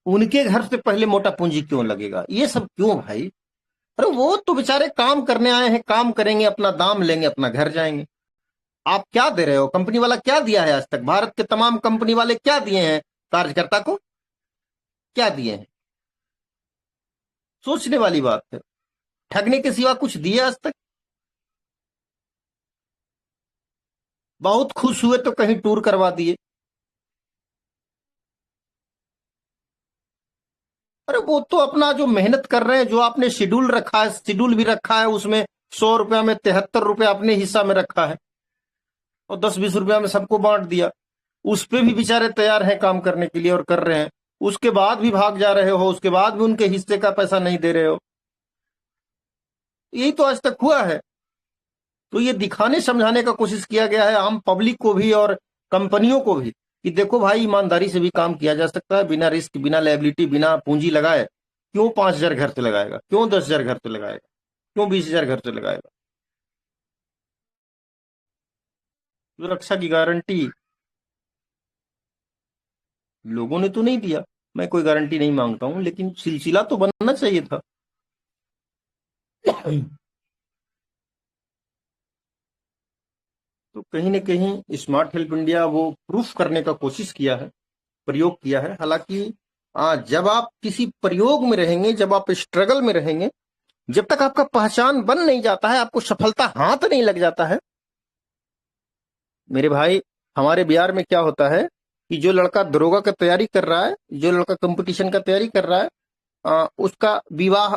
उनके घर से पहले मोटा पूंजी क्यों लगेगा, ये सब क्यों भाई। अरे वो तो बेचारे काम करने आए हैं, काम करेंगे, अपना दाम लेंगे, अपना घर जाएंगे। आप क्या दे रहे हो, कंपनी वाला क्या दिया है आज तक, भारत के तमाम कंपनी वाले क्या दिए हैं कार्यकर्ता को, क्या दिए हैं, सोचने वाली बात है। ठगने के सिवा कुछ दिए आज तक। बहुत खुश हुए तो कहीं टूर करवा दिए। अरे वो तो अपना जो मेहनत कर रहे हैं, जो आपने शेड्यूल रखा है, शेड्यूल भी रखा है, उसमें 100 रुपया में 73 रुपया अपने हिस्सा में रखा है और 10-20 रुपया में सबको बांट दिया। उस पे भी बेचारे तैयार हैं काम करने के लिए और कर रहे हैं, उसके बाद भी भाग जा रहे हो, उसके बाद भी उनके हिस्से का पैसा नहीं दे रहे हो। यही तो आज तक हुआ है। तो ये दिखाने समझाने का कोशिश किया गया है आम पब्लिक को भी और कंपनियों को भी कि देखो भाई, ईमानदारी से भी काम किया जा सकता है, बिना रिस्क, बिना लायबिलिटी, बिना पूंजी लगाए। क्यों 5,000 घर से लगाएगा, क्यों 10,000 घर से लगाएगा, क्यों 20,000 घर से लगाएगा? सुरक्षा की गारंटी लोगों ने तो नहीं दिया, मैं कोई गारंटी नहीं मांगता हूं, लेकिन सिलसिला तो बनना चाहिए था। तो कहीं ना कहीं स्मार्ट हेल्प इंडिया वो प्रूफ करने का कोशिश किया है, प्रयोग किया है। हालांकि जब आप किसी प्रयोग में रहेंगे, जब आप स्ट्रगल में रहेंगे, जब तक आपका पहचान बन नहीं जाता है, आपको सफलता हाथ नहीं लग जाता है। मेरे भाई, हमारे बिहार में क्या होता है कि जो लड़का दरोगा का तैयारी कर रहा है, जो लड़का कंपटीशन का तैयारी कर रहा है, उसका विवाह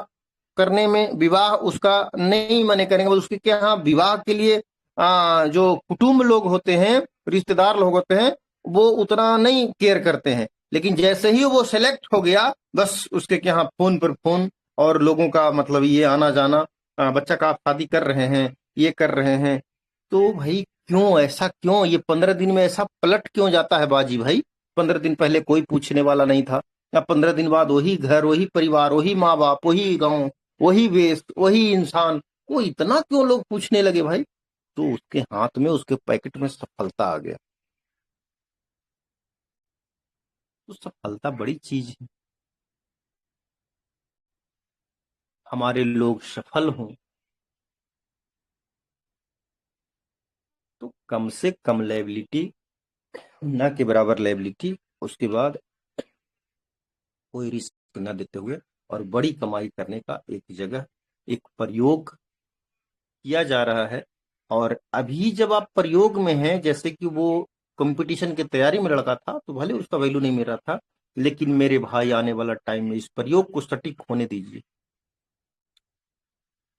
करने में, विवाह उसका नहीं मने करेंगे, उसके क्या, हाँ, विवाह के लिए जो कुटुंब लोग होते हैं, रिश्तेदार लोग होते हैं, वो उतना नहीं केयर करते हैं। लेकिन जैसे ही वो सेलेक्ट हो गया, बस उसके यहाँ फोन पर फोन और लोगों का मतलब ये आना जाना, बच्चा का आप शादी कर रहे हैं, ये कर रहे हैं। तो भाई क्यों ऐसा, क्यों ये 15 दिन में ऐसा पलट क्यों जाता है बाजी भाई? 15 दिन पहले कोई पूछने वाला नहीं था, या 15 दिन बाद वही घर, वही परिवार, वही माँ बाप, वही गांव, वही वेस्ट, वही इंसान, वो इतना क्यों लोग पूछने लगे भाई? तो उसके हाथ में, उसके पैकेट में सफलता आ गया। तो सफलता बड़ी चीज है। हमारे लोग सफल हों तो कम से कम लायबिलिटी, न के बराबर लायबिलिटी, उसके बाद कोई रिस्क न देते हुए और बड़ी कमाई करने का एक जगह, एक प्रयोग किया जा रहा है। और अभी जब आप प्रयोग में हैं, जैसे कि वो कंपटीशन की तैयारी में लड़का था, तो भले उसका वैल्यू नहीं मिल रहा था, लेकिन मेरे भाई आने वाला टाइम में इस प्रयोग को सटीक होने दीजिए।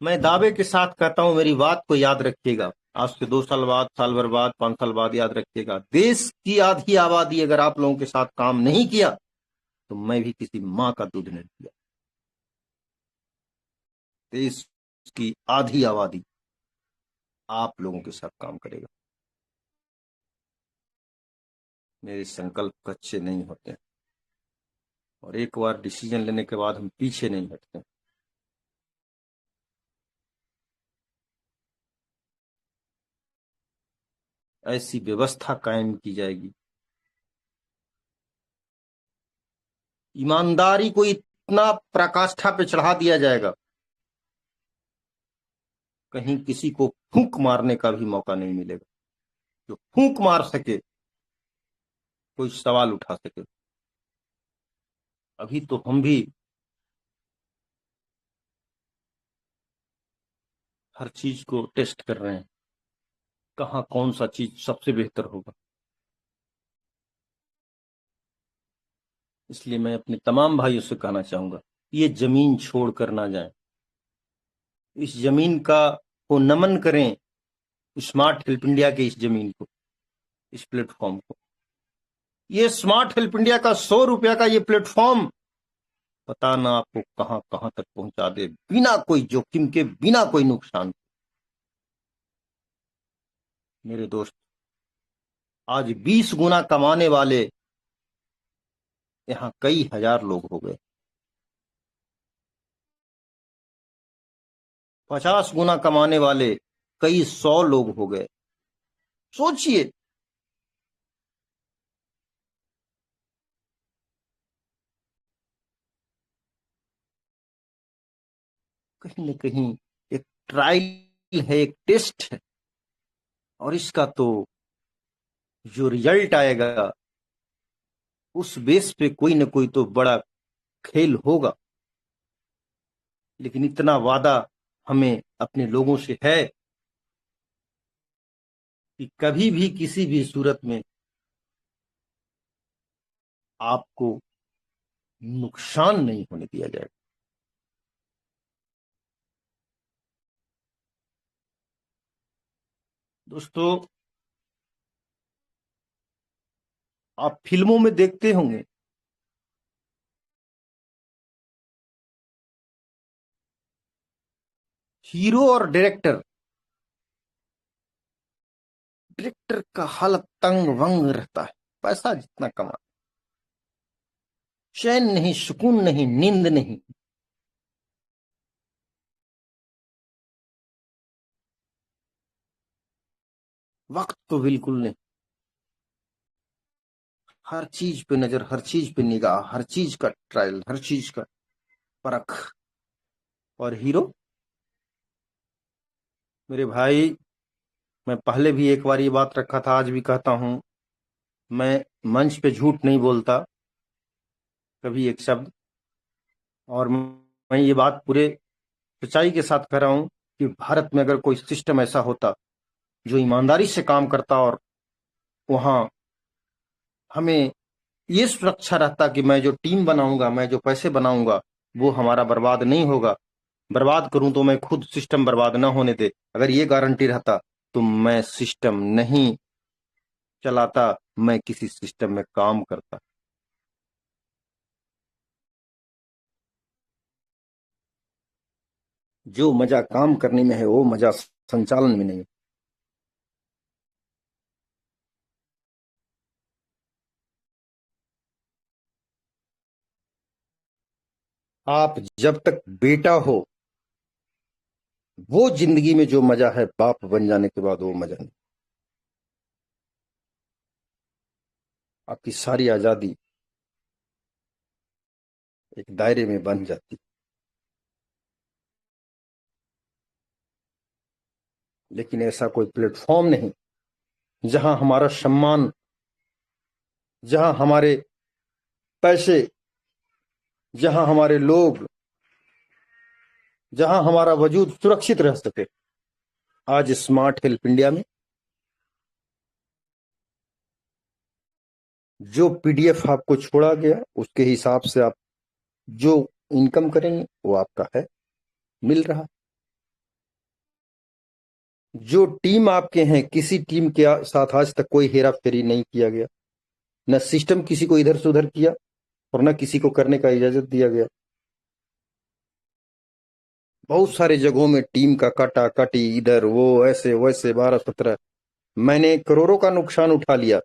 मैं दावे के साथ कहता हूं, मेरी बात को याद रखिएगा, आज से 2 साल बाद, साल भर बाद, 5 साल बाद याद रखिएगा। देश की आधी आबादी अगर आप लोगों के साथ काम नहीं किया, तो मैं भी किसी माँ का दूध नहीं पिया। देश की आधी आबादी आप लोगों के साथ काम करेगा। मेरे संकल्प कच्चे नहीं होते, और एक बार डिसीजन लेने के बाद हम पीछे नहीं हटते। ऐसी व्यवस्था कायम की जाएगी, ईमानदारी को इतना पराकाष्ठा पे चढ़ा दिया जाएगा, कहीं किसी को फूंक मारने का भी मौका नहीं मिलेगा। जो फूंक मार सके, कोई सवाल उठा सके। अभी तो हम भी हर चीज को टेस्ट कर रहे हैं, कहाँ कौन सा चीज सबसे बेहतर होगा। इसलिए मैं अपने तमाम भाइयों से कहना चाहूंगा, ये जमीन छोड़कर ना जाएं। इस जमीन का को नमन करें, स्मार्ट हेल्प इंडिया के इस जमीन को, इस प्लेटफॉर्म को। ये स्मार्ट हेल्प इंडिया का 100 रुपया का ये प्लेटफॉर्म पता ना आपको कहां कहां तक पहुंचा दे, बिना कोई जोखिम के, बिना कोई नुकसान। मेरे दोस्त, आज 20 गुना कमाने वाले यहाँ कई हजार लोग हो गए, 50 गुना कमाने वाले कई 100 लोग हो गए। सोचिए, कहीं ना कहीं एक ट्रायल है, एक टेस्ट है, और इसका तो जो रिजल्ट आएगा, उस बेस पे कोई ना कोई तो बड़ा खेल होगा। लेकिन इतना वादा हमें अपने लोगों से है कि कभी भी किसी भी सूरत में आपको नुकसान नहीं होने दिया जाएगा। दोस्तों, आप फिल्मों में देखते होंगे हीरो और डायरेक्टर का हालत तंग वंग रहता है, पैसा जितना कमा, चैन नहीं, सुकून नहीं, नींद नहीं। वक्त तो बिल्कुल नहीं, हर चीज पे नजर, हर चीज पे निगाह, हर चीज का ट्रायल, हर चीज का परख। और हीरो, मेरे भाई, मैं पहले भी एक बार ये बात रखा था, आज भी कहता हूं, मैं मंच पे झूठ नहीं बोलता कभी एक शब्द। और मैं ये बात पूरे सच्चाई के साथ कह रहा हूं कि भारत में अगर कोई सिस्टम ऐसा होता जो ईमानदारी से काम करता और वहां हमें ये सुरक्षा रहता कि मैं जो टीम बनाऊंगा, मैं जो पैसे बनाऊंगा, वो हमारा बर्बाद नहीं होगा। बर्बाद करूं तो मैं खुद सिस्टम बर्बाद ना होने दे, अगर ये गारंटी रहता तो मैं सिस्टम नहीं चलाता, मैं किसी सिस्टम में काम करता। जो मजा काम करने में है वो मजा संचालन में नहीं। आप जब तक बेटा हो, वो जिंदगी में जो मजा है, बाप बन जाने के बाद वो मजा नहीं। आपकी सारी आजादी एक दायरे में बन जाती, लेकिन ऐसा कोई प्लेटफॉर्म नहीं जहां हमारा सम्मान, जहां हमारे पैसे, जहां हमारे लोग, जहां हमारा वजूद सुरक्षित रह सके। आज स्मार्ट हेल्प इंडिया में जो पीडीएफ आपको छोड़ा गया, उसके हिसाब से आप जो इनकम करेंगे वो आपका है, मिल रहा। जो टीम आपके हैं, किसी टीम के साथ आज तक कोई हेरा फेरी नहीं किया गया, न सिस्टम किसी को इधर से उधर किया और न किसी को करने का इजाजत दिया गया। बहुत सारे जगहों में टीम का काटा काटी, इधर वो, ऐसे वैसे, 12-17, मैंने करोड़ों का नुकसान उठा लिया,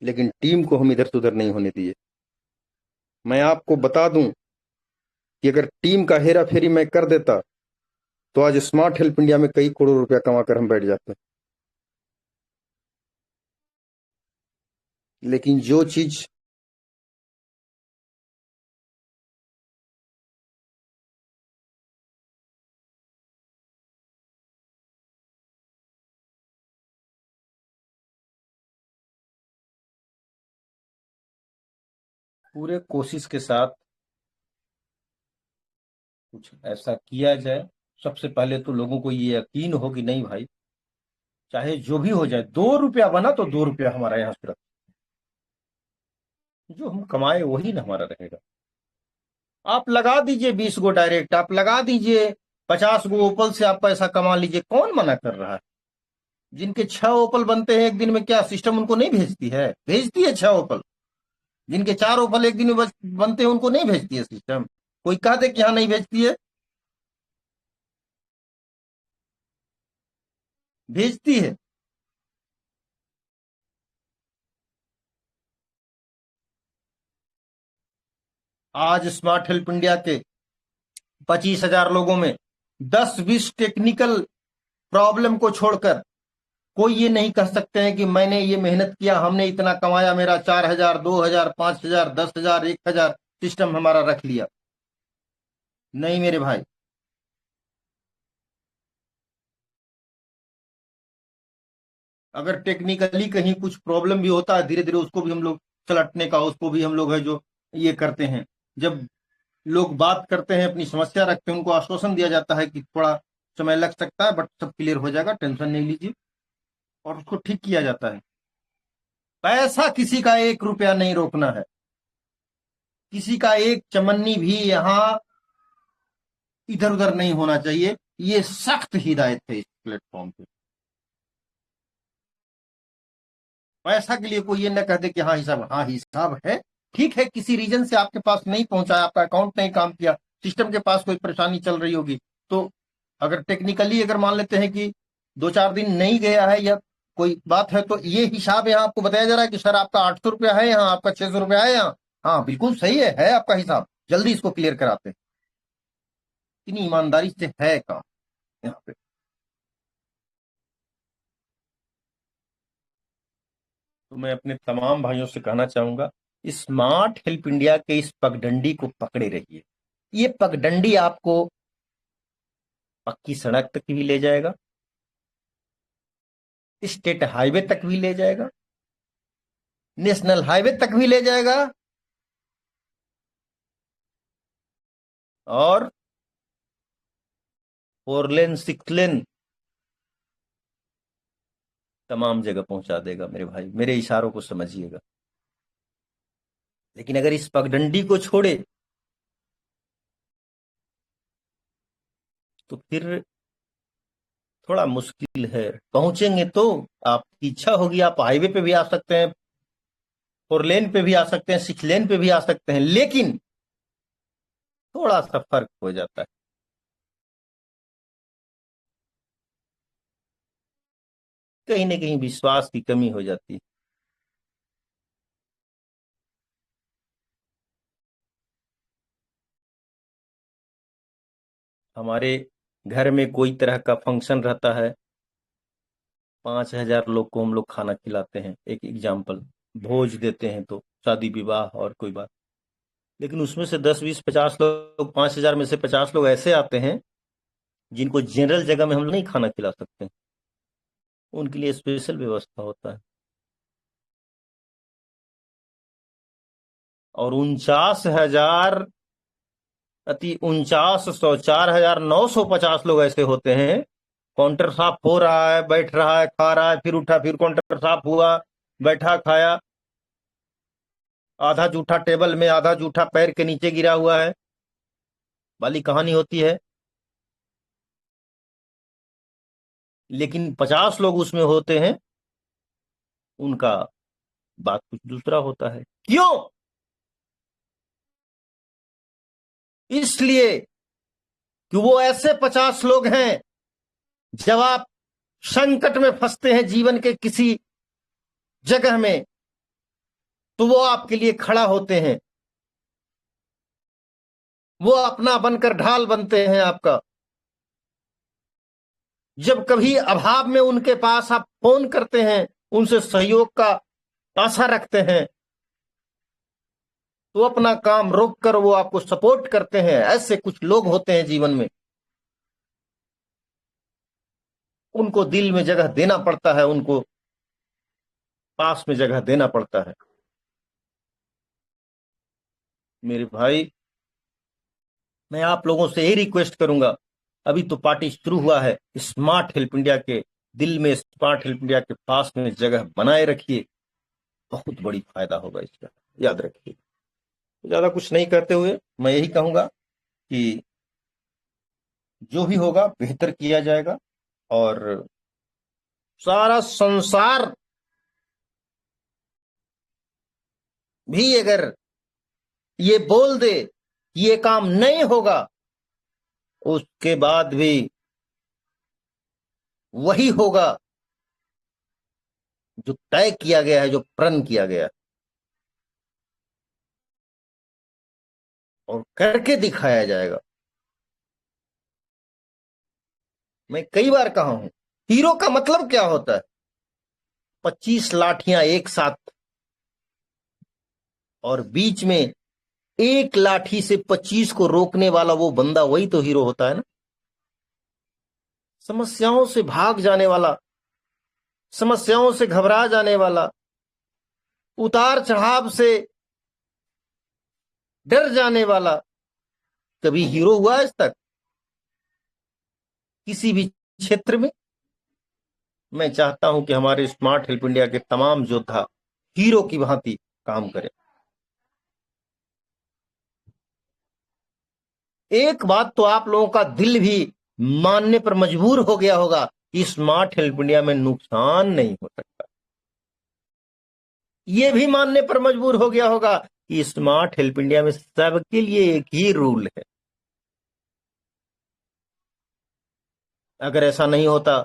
लेकिन टीम को हम इधर से उधर नहीं होने दिए। मैं आपको बता दूं कि अगर टीम का हेरा फेरी मैं कर देता तो आज स्मार्ट हेल्प इंडिया में कई करोड़ रुपया कमा कर हम बैठ जाते। लेकिन जो चीज पूरे कोशिश के साथ कुछ ऐसा किया जाए, सबसे पहले तो लोगों को ये यकीन हो कि नहीं भाई, चाहे जो भी हो जाए, 2 रुपया बना तो 2 रुपया हमारा यहाँ सुरक्षित, जो हम कमाए वही ना हमारा रहेगा। आप लगा दीजिए 20 गो डायरेक्ट, आप लगा दीजिए 50 गो ओपल से आप पैसा कमा लीजिए, कौन मना कर रहा है? जिनके 6 ओपल बनते हैं एक दिन में, क्या सिस्टम उनको नहीं भेजती है? भेजती है 6 ओपल। जिनके 4 ओपल एक दिन में बनते हैं उनको नहीं भेजती है सिस्टम? कोई कह दे कि हाँ नहीं भेजती है, भेजती है। आज स्मार्ट हेल्प इंडिया के 25,000 लोगों में 10-20 टेक्निकल प्रॉब्लम को छोड़कर कोई ये नहीं कह सकते हैं कि मैंने ये मेहनत किया, हमने इतना कमाया, मेरा 4,000, 2,000, 5,000, 10,000, 1,000 सिस्टम हमारा रख लिया। नहीं मेरे भाई, अगर टेक्निकली कहीं कुछ प्रॉब्लम भी होता है, धीरे धीरे उसको भी हम लोग सलटने का, उसको भी हम लोग है जो ये करते हैं। जब लोग बात करते हैं, अपनी समस्या रखते हैं, उनको आश्वासन दिया जाता है कि थोड़ा समय लग सकता है बट सब क्लियर हो जाएगा, टेंशन नहीं लीजिए, और उसको ठीक किया जाता है। पैसा किसी का 1 रुपया नहीं रोकना है। किसी का एक चमन्नी भी यहाँ इधर उधर नहीं होना चाहिए। ये सख्त हिदायत है इस प्लेटफॉर्म पे। पैसा के लिए कोई ये न कह दे कि हाँ हिसाब है, ठीक है, किसी रीजन से आपके पास नहीं पहुंचा, आपका अकाउंट नहीं काम किया, सिस्टम के पास कोई परेशानी चल रही होगी, तो अगर टेक्निकली अगर मान लेते हैं कि 2-4 दिन नहीं गया है या कोई बात है, तो ये हिसाब यहाँ आपको बताया जा रहा है कि सर आपका 800 रुपया है यहाँ, आपका 600 रुपया है यहाँ। हाँ बिल्कुल सही है आपका हिसाब, जल्दी इसको क्लियर कराते हैं। इतनी ईमानदारी से है काम यहाँ पे। तो मैं अपने तमाम भाइयों से कहना चाहूंगा, स्मार्ट हेल्प इंडिया के इस पगडंडी को पकड़े रहिए। ये पगडंडी आपको पक्की सड़क तक भी ले जाएगा, स्टेट हाईवे तक भी ले जाएगा, नेशनल हाईवे तक भी ले जाएगा, और 4 लेन 6 लेन तमाम जगह पहुंचा देगा। मेरे भाई, मेरे इशारों को समझिएगा। लेकिन अगर इस पगडंडी को छोड़े तो फिर थोड़ा मुश्किल है। पहुंचेंगे तो आपकी इच्छा होगी, आप हाईवे पे भी आ सकते हैं, 4 लेन पे भी आ सकते हैं, 6 लेन पे भी आ सकते हैं, लेकिन थोड़ा सा फर्क हो जाता है। कहीं ना कहीं विश्वास की कमी हो जाती है। हमारे घर में कोई तरह का फंक्शन रहता है, 5,000 लोग को हम लोग खाना खिलाते हैं, एक एग्जाम्पल भोज देते हैं, तो शादी विवाह और कोई बात, लेकिन उसमें से 10, 20, 50 लोग, 5,000 में से 50 लोग ऐसे आते हैं जिनको जनरल जगह में हम लोग नहीं खाना खिला सकते, उनके लिए स्पेशल व्यवस्था होता है। और 49,950 लोग ऐसे होते हैं, काउंटर साफ हो रहा है, बैठ रहा है, खा रहा है, फिर उठा, फिर काउंटर साफ हुआ, बैठा, खाया, आधा जूठा टेबल में, आधा जूठा पैर के नीचे गिरा हुआ है, वाली कहानी होती है। लेकिन 50 लोग उसमें होते हैं, उनका बात कुछ दूसरा होता है। क्यों? इसलिए कि वो ऐसे 50 लोग हैं, जब आप संकट में फंसते हैं जीवन के किसी जगह में, तो वो आपके लिए खड़ा होते हैं, वो अपना बनकर ढाल बनते हैं आपका। जब कभी अभाव में उनके पास आप फोन करते हैं, उनसे सहयोग का आशा रखते हैं, तो अपना काम रोक कर वो आपको सपोर्ट करते हैं। ऐसे कुछ लोग होते हैं जीवन में, उनको दिल में जगह देना पड़ता है, उनको पास में जगह देना पड़ता है। मेरे भाई, मैं आप लोगों से यही रिक्वेस्ट करूंगा, अभी तो पार्टी शुरू हुआ है, स्मार्ट हेल्प इंडिया के दिल में, स्मार्ट हेल्प इंडिया के पास में जगह बनाए रखिए, बहुत बड़ी फायदा होगा इसका, याद रखिए। ज्यादा कुछ नहीं करते हुए मैं यही कहूंगा कि जो भी होगा बेहतर किया जाएगा, और सारा संसार भी अगर ये बोल दे ये काम नहीं होगा, उसके बाद भी वही होगा जो तय किया गया है, जो प्रण किया गया है, और करके दिखाया जाएगा। मैं कई बार कहा हूं, हीरो का मतलब क्या होता है? 25 लाठियां एक साथ, और बीच में एक लाठी से 25 को रोकने वाला वो बंदा, वही तो हीरो होता है ना। समस्याओं से भाग जाने वाला, समस्याओं से घबरा जाने वाला, उतार चढ़ाव से डर जाने वाला, कभी हीरो हुआ आज तक किसी भी क्षेत्र में? मैं चाहता हूं कि हमारे स्मार्ट हेल्प इंडिया के तमाम योद्धा हीरो की भांति काम करें। एक बात तो आप लोगों का दिल भी मानने पर मजबूर हो गया होगा कि स्मार्ट हेल्प इंडिया में नुकसान नहीं हो सकता। ये भी मानने पर मजबूर हो गया होगा कि स्मार्ट हेल्प इंडिया में सबके लिए एक ही रूल है। अगर ऐसा नहीं होता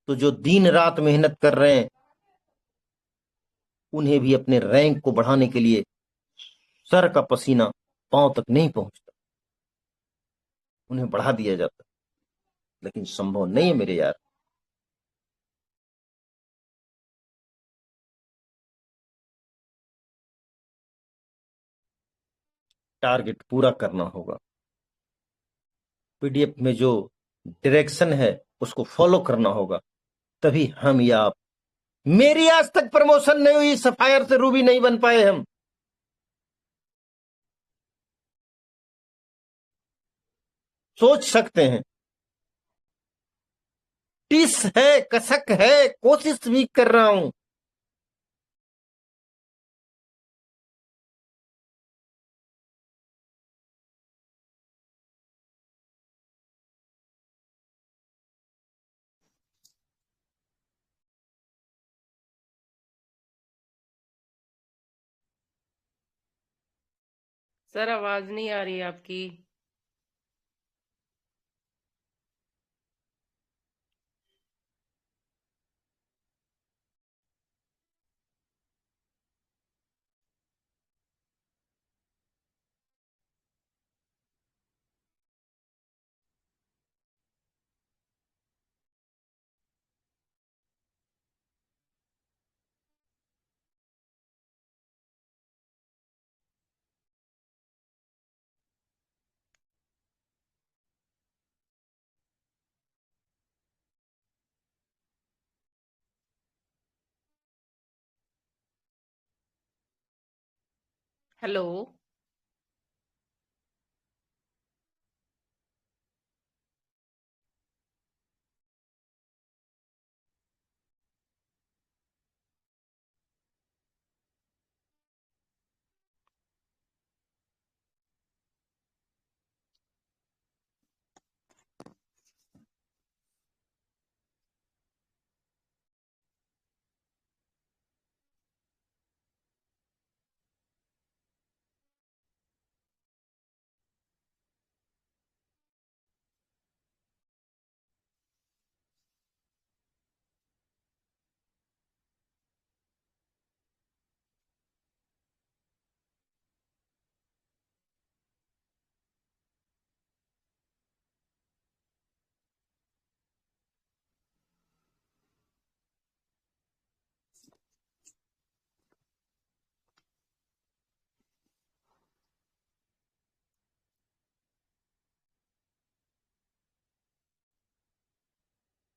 तो जो दिन रात मेहनत कर रहे हैं उन्हें भी अपने रैंक को बढ़ाने के लिए सर का पसीना पांव तक नहीं पहुंचता, उन्हें बढ़ा दिया जाता, लेकिन संभव नहीं है मेरे यार। टारगेट पूरा करना होगा, पीडीएफ में जो डायरेक्शन है उसको फॉलो करना होगा, तभी हम या आप, मेरी आज तक प्रमोशन नहीं हुई, सफायर से रूबी नहीं बन पाए हम। सोच सकते हैं, टिस है, कसक है, कोशिश भी कर रहा हूं। सर आवाज नहीं आ रही है आपकी। हेलो।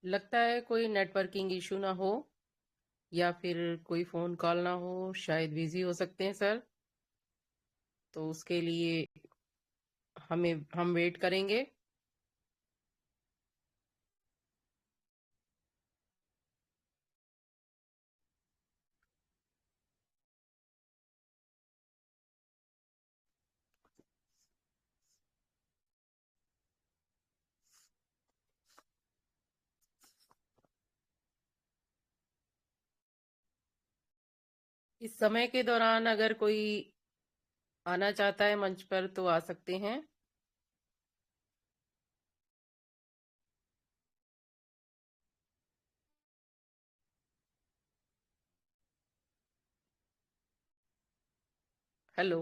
लगता है कोई नेटवर्किंग इशू ना हो, या फिर कोई फोन कॉल ना हो, शायद बिजी हो सकते हैं सर। तो उसके लिए हम वेट करेंगे। इस समय के दौरान अगर कोई आना चाहता है मंच पर तो आ सकते हैं। हेलो।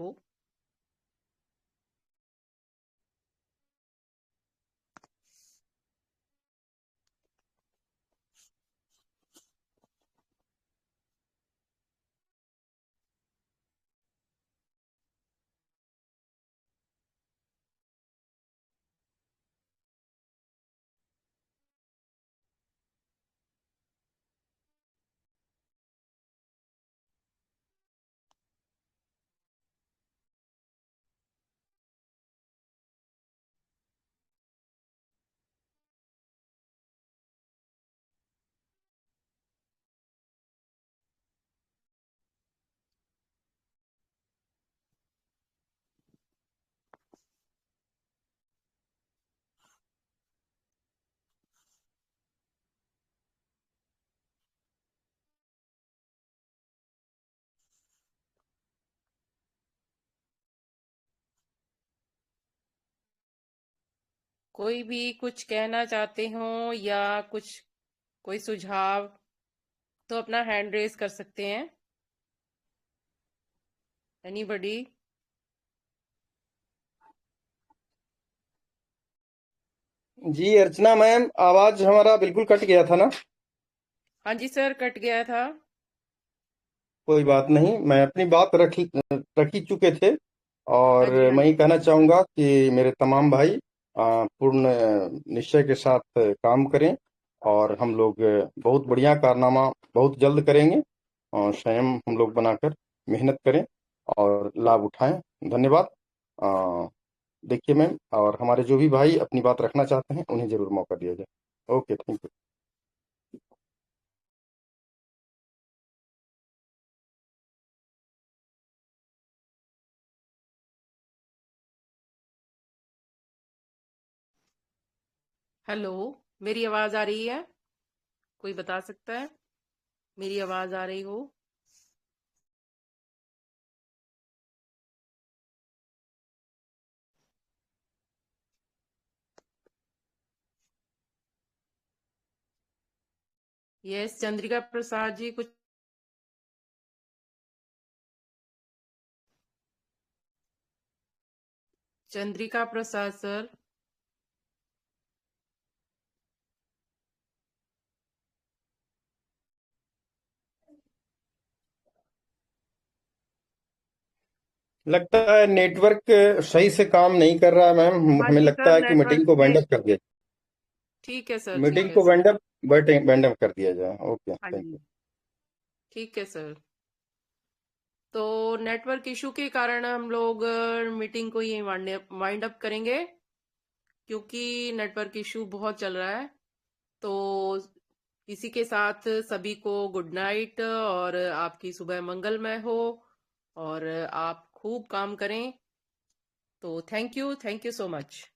कोई भी कुछ कहना चाहते हो या कुछ कोई सुझाव तो अपना हैंड रेज कर सकते हैं। एनीबडी? जी अर्चना मैम, आवाज हमारा बिल्कुल कट गया था ना? हाँ जी सर, कट गया था। कोई बात नहीं, मैं अपनी बात रख ही चुके थे। और हाँ जी, हाँ मैं ये जी। कहना चाहूंगा कि मेरे तमाम भाई पूर्ण निश्चय के साथ काम करें, और हम लोग बहुत बढ़िया कारनामा बहुत जल्द करेंगे। और स्वयं हम लोग बनाकर मेहनत करें और लाभ उठाएं। धन्यवाद। अ, देखिए मैम, और हमारे जो भी भाई अपनी बात रखना चाहते हैं उन्हें जरूर मौका दिया जाए। Okay, thank you. हेलो, मेरी आवाज आ रही है? कोई बता सकता है मेरी आवाज आ रही हो? यस, चंद्रिका प्रसाद जी, कुछ? चंद्रिका प्रसाद सर। लगता है नेटवर्क सही से काम नहीं कर रहा है मैम। हाँ हमें जी लगता सर, है कि नेटवर्क मीटिंग को में। वाइंड अप कर दिया ठीक है सर, ठीक मीटिंग है को सर। वाइंड अप कर दिया जाए। ओके, हाँ थैंक जी, यू। ठीक है सर। तो नेटवर्क इशू के कारण हम लोग मीटिंग को ही वाइंड अप करेंगे, क्योंकि नेटवर्क इशू बहुत चल रहा है। तो इसी के साथ सभी को गुड नाइट, और आपकी सुबह मंगलमय हो, और आप खूब काम करें। तो थैंक यू सो मच।